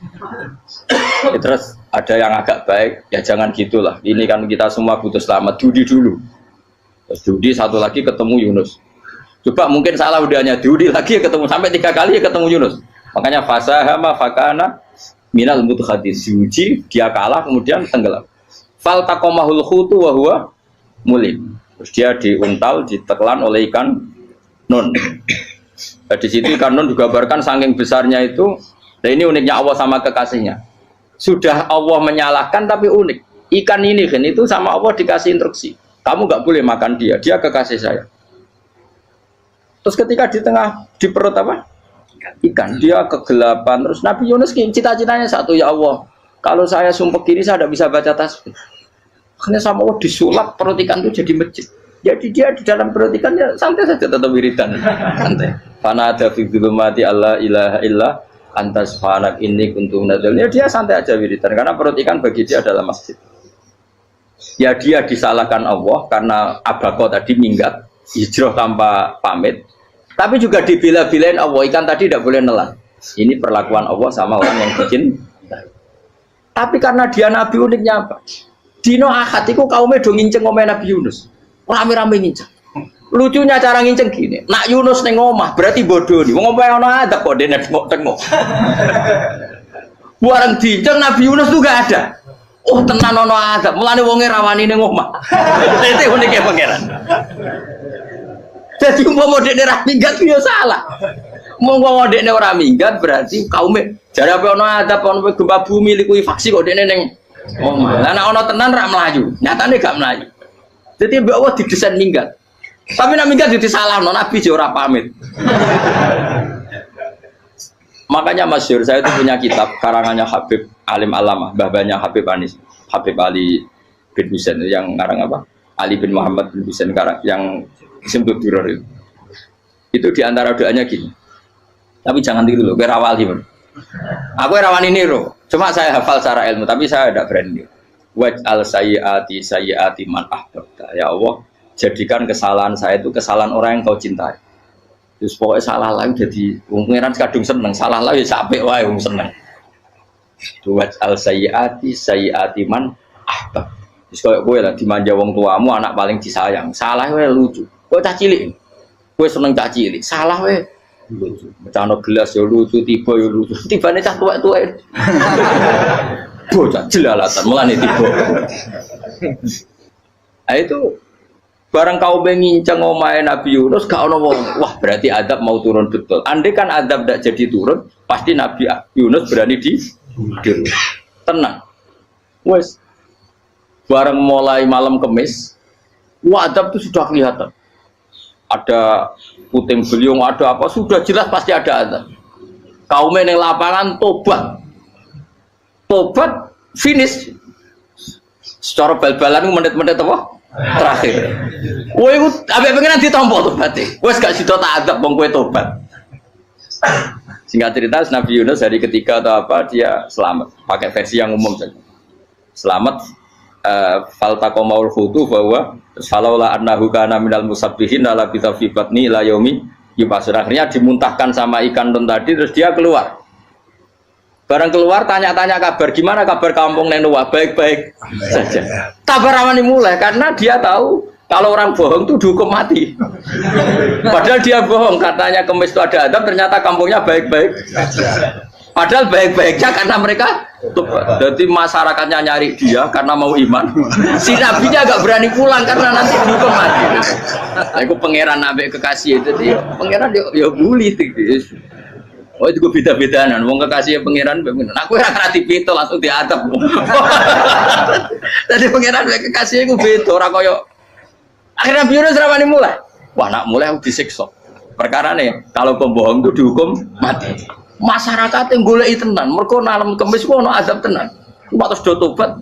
Ya, terus ada yang agak baik ya jangan gitulah. Ini kan kita semua butuh selamat, judi dulu. Terus judi satu lagi ketemu Yunus. Coba mungkin salah udahnya judi lagi ya ketemu sampai 3 kali ya ketemu Yunus. Makanya fasahama fakana minal mudhadis, diuji dia kalah kemudian tenggelam. Fal taqamahul khutu wa huwa mulim. Terus dia diuntal, ditelan oleh ikan nun. Nah, di situ ikan nun digambarkan saking besarnya itu. Nah, ini uniknya Allah sama kekasihnya. Sudah Allah menyalahkan tapi unik. Ikan ini kan itu sama Allah dikasih instruksi. Kamu nggak boleh makan dia, dia kekasih saya. Terus ketika di tengah di perut apa? Ikan, dia kegelapan. Terus Nabi Yunus cita-citanya satu, ya Allah, kalau saya sumpah kiri saya tidak bisa baca tasbih. Akhirnya sama Allah disulap perut ikan itu jadi masjid. Jadi dia di dalam perut ikan ya santai saja tetap wiridan. Santai. Fana ada fi dzulumati alla ilaha illa anta subhanak inni kuntu minadz dzalimin. Dia santai aja wiridan karena perut ikan bagi dia adalah masjid. Ya dia disalahkan Allah karena abako tadi minggat, hijrah tanpa pamit. Tapi juga dibela-belain Allah, ikan tadi tidak boleh nelan. Ini perlakuan Allah sama orang yang bikin. Tapi karena dia Nabi, uniknya apa? Dino Ahad itu kaumnya do nginceng omah Nabi Yunus. Rame-rame nginceng. Lucunya cara nginceng gini. Nak Yunus neng omah berarti bodoh nih. Wong omah ono adab kok dene tengok-tengok. Bareng dinceng Nabi Yunus tuh gak ada. Oh tenan ono adab. Mulane wonge rawani neng omah. Itu uniknya pangeran. Jadi umpama dekne ra minggat ya salah. Umpama dekne ora minggat berarti kaume jare apa ono adab ono gempa bumi liku faksi kok dekne ning omah. Lah nek ono tenan ra mlayu, nyatane gak mlayu. Jadi mbok Allah didesain minggat. Tapi nek minggat disalahno Nabi ora pamit. Makanya masyhur saya itu punya kitab karangannya Habib Alim Alamah, mbah-mbahnya Habib Anis, Habib Ali bin Husain yang ngarang apa? Ali bin Muhammad bin Husain karang yang Simtud Duror itu diantara doanya gini. Tapi jangan tiru loh, kerawali bro. Aku rawan ini loh. Cuma saya hafal secara ilmu, tapi saya tidak berani. Waj'al sayyiati man ahbabta. Ya Allah, jadikan kesalahan saya itu kesalahan orang yang kau cintai. Terus pokoknya salah lagi jadi pengiran kadung seneng, salah lagi sampai wae wong seneng. Waj'al sayyiati man ahbab. Terus kalau gue lah dimanja wong tuamu, anak paling disayang. Salah gue lucu. Gue cah cilik, gue seneng cah cilik. Salah gue lucu. Macam gelas ya lucu, tiba ya lucu. Tiba nih cah tua-tua itu. Bocah jelalatan, mulane tiba. Nah itu barang kau mengincang omahe Nabi Yunus gak ono wong. Wah berarti adab mau turun betul. Andai kan adab tidak jadi turun, pasti Nabi Yunus berani di tenang. Wes barang mulai malam Kemis, wah adab itu sudah kelihatan. Ada puting beliung, ada apa, sudah jelas pasti ada adab. Kaum yang lapangan tobat finish. Secara bal-balan menit-menit apa? Terakhir. Woi, abe pengen ditampa tobaté. Wes gak sida tak adab wong kowe tobat. Singkat cerita Nabi Yunus hari ketiga atau apa dia selamat. Pakai versi yang umum saja. Selamat faltaqamaul khutu bahwa falaula annahu kana minal musabbihin la bi batni ila yaumi yub'atsun. Akhirnya dimuntahkan sama ikan nun tadi terus dia keluar. Barang keluar tanya-tanya kabar gimana kabar kampung Nenuwa, baik-baik saja. Kabar awani mulai karena dia tahu kalau orang bohong itu dihukum mati. Padahal dia bohong katanya Kemis itu ada adab, ternyata kampungnya baik-baik. Padahal baik-baiknya karena mereka jadi masyarakatnya nyari dia karena mau iman. Si nabinya agak berani pulang karena nanti dihukum mati. Aku pangeran nabi kekasih itu dia. Pangeran dia bully itu. Oh itu beda-bedaan. Wong kekasih pangeran. Aku ora ngerti itu langsung diadab. Jadi pangeran kekasih itu beda. Orang koyo. Akhirnya Yunus ramani mulai. Wah nak mulai aku disiksa. Perkara nih kalau pembohong itu dihukum mati. Masyarakat yang golek tenan, mergo nalem Kemis ku ono azab tenan. Cuma terus do tobat.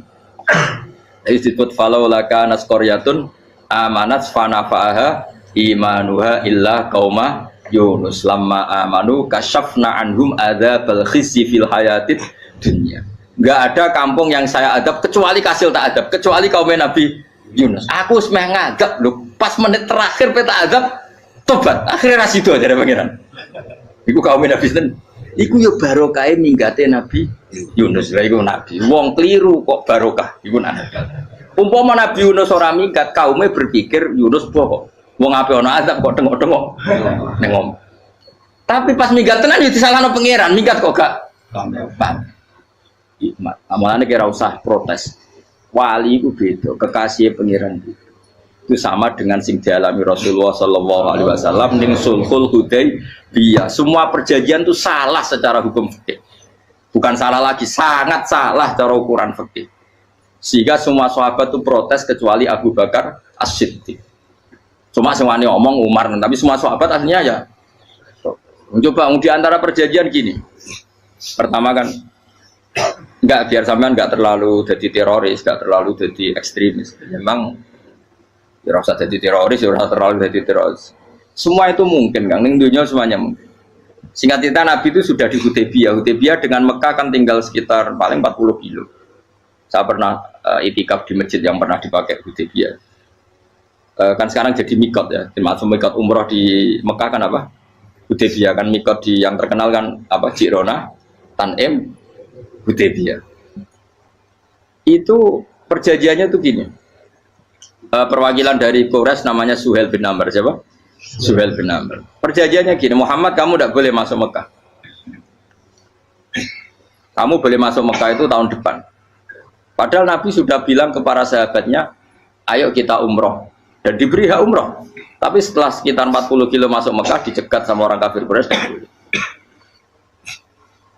Disebut falau laka nasqaryatun amanat fanafa'aha imanuha illa qauma Yunus lamma amanu kasyafna anhum adzabal khizyi fil hayatid dunya. Enggak ada kampung yang saya adab kecuali kasil tak adab, kecuali kaum Nabi Yunus. Aku semeh ngadab lho, pas menit terakhir peta adab tobat. Akhirnya rasido jare pangeran. Iku kaum Nabi sinten? Iku yo barokah minggate Nabi Yunus. Lah iku nabi. Wong kliru kok barokah. Iku nabi. Umpama Nabi Yunus ora minggat, kaume berpikir Yunus bohong. Wong ape ana azab kok tengok-tengok ning omah. Tapi pas minggat tenan ya disalahno pangeran, minggat kok gak paham. Hikmat. Amalane kira usah protes. Wali itu beda, kekasih pangeran itu sama dengan sing dialami Rasulullah Sallallahu Alaihi Wasallam ning Sulhul Hudaybiyah. Semua perjanjian itu salah secara hukum fikih. Bukan salah lagi, sangat salah cara ukuran fikih. Sehingga semua sahabat itu protes kecuali Abu Bakar As-Siddiq. Cuma semuanya omong Umar, tapi semua sahabat aslinya ya. Coba di antara perjanjian gini. Pertama kan enggak, biar sampean enggak terlalu jadi teroris, enggak terlalu jadi ekstremis. Memang ya rasa jadi teroris, ya rasa terlalu jadi teroris. Semua itu mungkin, Kang. Ning dunia semuanya mungkin. Singkat cerita Nabi itu sudah di Hudaybiyah. Hudaybiyah dengan Mekah kan tinggal sekitar paling 40 kilo. Saya pernah itikaf di masjid yang pernah dipakai Hudaybiyah. Kan sekarang jadi mikot ya, termasuk mikot umroh di Mekah kan apa? Hudaybiyah kan mikot di yang terkenal kan apa? Jirona, Tanim, Hudaybiyah. Itu perjanjiannya tuh gini. Perwakilan dari Quraisy namanya Suhail bin Amr, siapa? Suhail bin Amr. Perjanjiannya gini, Muhammad kamu tidak boleh masuk Mekah. Kamu boleh masuk Mekah itu tahun depan. Padahal Nabi sudah bilang kepada sahabatnya, ayo kita umroh. Dan diberi hak umroh. Tapi setelah sekitar 40 kilo masuk Mekah, dicegat sama orang kafir Quraisy.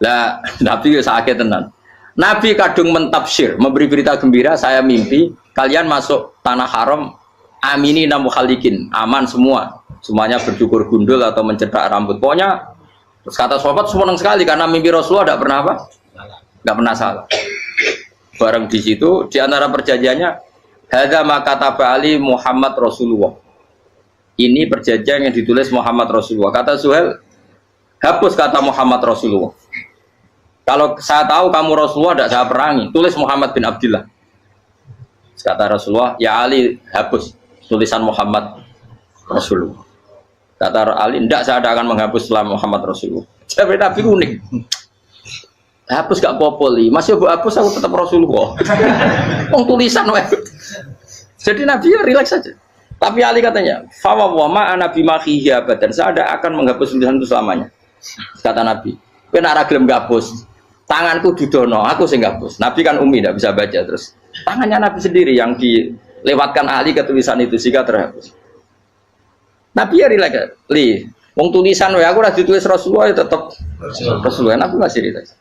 Lah, Nabi sakit tenan. Nabi kadung mentafsir, memberi berita gembira, saya mimpi kalian masuk tanah haram amini namuhalikin, aman semua. Semuanya bercukur gundul atau mencetak rambut. Pokoknya terus kata sahabat senang sekali karena mimpi Rasulullah tidak pernah apa? Tidak pernah salah. Bareng di situ di antara perjanjiannya hadza ma kataba ali Muhammad Rasulullah. Ini perjanjian yang ditulis Muhammad Rasulullah. Kata Suhail, hapus kata Muhammad Rasulullah. Kalau saya tahu kamu Rasulullah tidak saya perangi, tulis Muhammad bin Abdullah. Kata Rasulullah, ya Ali hapus tulisan Muhammad Rasulullah. Kata Ali, tidak saya akan menghapus setelah Muhammad Rasulullah. Jadi Nabi unik. Hapus gak popoli, masih aku hapus aku tetap Rasulullah. Tulisan jadi Nabi ya relax saja. Tapi Ali katanya, fawwah ma ana bimakhihi abadan. Saya tidak akan menghapus tulisan itu selamanya. Kata Nabi, kowe nek ra gelem hapus, tanganku didono, aku sing hapus. Nabi kan umi tidak bisa baca terus. Tangannya Nabi sendiri yang dilewatkan Ali ke tulisan itu sehingga terhapus. Nabi ya relax. Li, wong tulisan wae aku ora ditulis Rasulullah ya tetap Rasulullah. Nabi masih relax.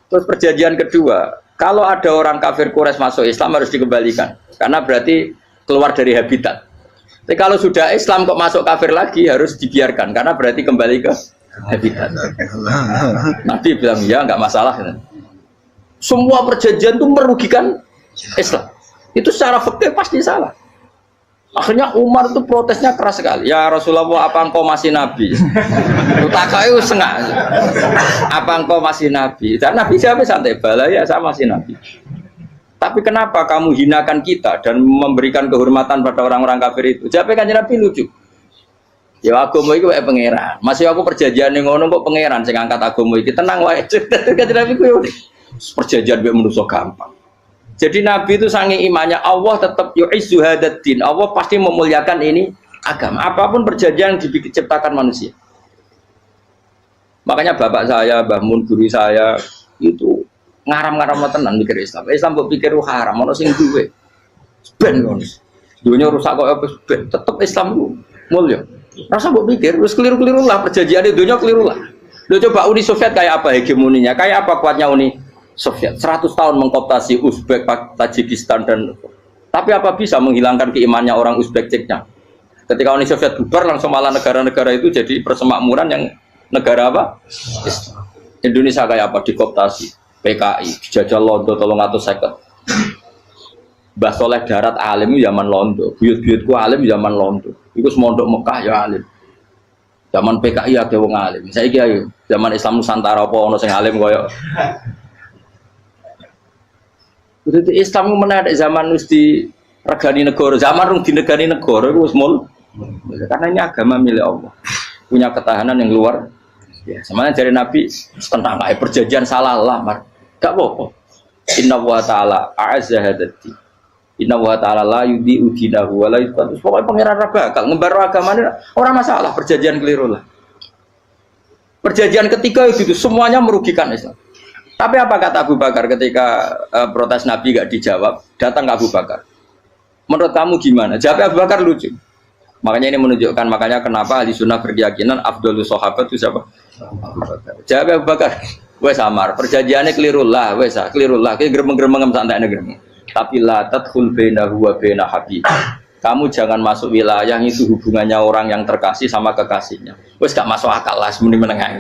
Terus perjanjian kedua, kalau ada orang kafir Quraisy masuk Islam harus dikembalikan karena berarti keluar dari habitat. Tapi kalau sudah Islam kok masuk kafir lagi harus dibiarkan karena berarti kembali ke habitat. Nabi bilang ya nggak masalah. Semua perjanjian itu merugikan Islam. Itu secara fikih pasti salah. Akhirnya Umar itu protesnya keras sekali. Ya Rasulullah, apa engkau masih nabi? Utakai sengak. Apa engkau masih nabi? Dan Nabi siapa santai bala ya saya masih nabi. Tapi kenapa kamu hinakan kita dan memberikan kehormatan pada orang-orang kafir itu? Siapa kan Nabi lucu? Ya agama itu kayak pangeran. Masih aku perjanjian yang ngono kok pangeran sing angkat agama iki tenang wae. Kan Nabi ku yo perjanjian mbek manusa gampang. Jadi Nabi itu saking imannya Allah tetap yu'izzu hadaddin. Allah pasti memuliakan ini agama. Apapun perjanjian yang diciptakan manusia. Makanya bapak saya, Mbah Mun guru saya itu ngaram-ngaram tenan mikir Islam. Islam mbok pikir haram, ono sing duwe. Ben ngono. Dunia rusak kok apa ben, tetep Islam ku mulya. Rasa mbok pikir wis keliru-keliru lah perjanjian dunia keliru lah. Lho coba Uni Soviet kayak apa hegemoninya? Kayak apa kuatnya Uni Soviet? 100 tahun mengkooptasi Uzbek, Tajikistan dan tapi apa bisa menghilangkan keimannya orang Uzbek Ceknya? Ketika Uni Soviet bubar langsung malah negara-negara itu jadi persemakmuran yang negara apa? Indonesia kayak apa? Dikooptasi PKI, dijajah Londo 350. Mbah Soleh Darat alim zaman Londo, buyut-buyutku alim zaman Londo. Iku semondok Mekah ya alim. Zaman PKI ada wong alim. Saiki ayo, zaman Islam Nusantara apa ono sing alim koyo. Jadi Islam itu menarik zaman wis di regani negara, zaman rung dinegani negara itu wis mul. Karena ini agama milik Allah. Punya ketahanan yang luar. Ya, semuanya dari Nabi tentang kayak perjanjian salah lah, Mar. Enggak apa-apa. Inna wa ta'ala a'azza hadati. Inna wa ta'ala la yudhi'u dinahu wa la yudhi'u. Pokoknya pangeran bakal ngebar agamanya orang masalah perjanjian keliru lah. Perjanjian ketiga itu semuanya merugikan Islam. Tapi apa kata Abu Bakar ketika protes Nabi gak dijawab, datang ke Abu Bakar. Menurut kamu gimana? Jawab Abu Bakar lucu. Makanya ini menunjukkan makanya kenapa ahli sunnah berkeyakinan Afdhalus Sahabat itu siapa? Abu Bakar. Jawab Abu Bakar. Wes samar, perjanjiannya kelirullah, wes kelirullah, kayak geremeng-geremeng santai geremeng. Tapi la tadkhul bainahu wa baina habib. Kamu jangan masuk wilayah itu hubungannya orang yang terkasih sama kekasihnya. Wes gak masuk akal lah semuanya menengah.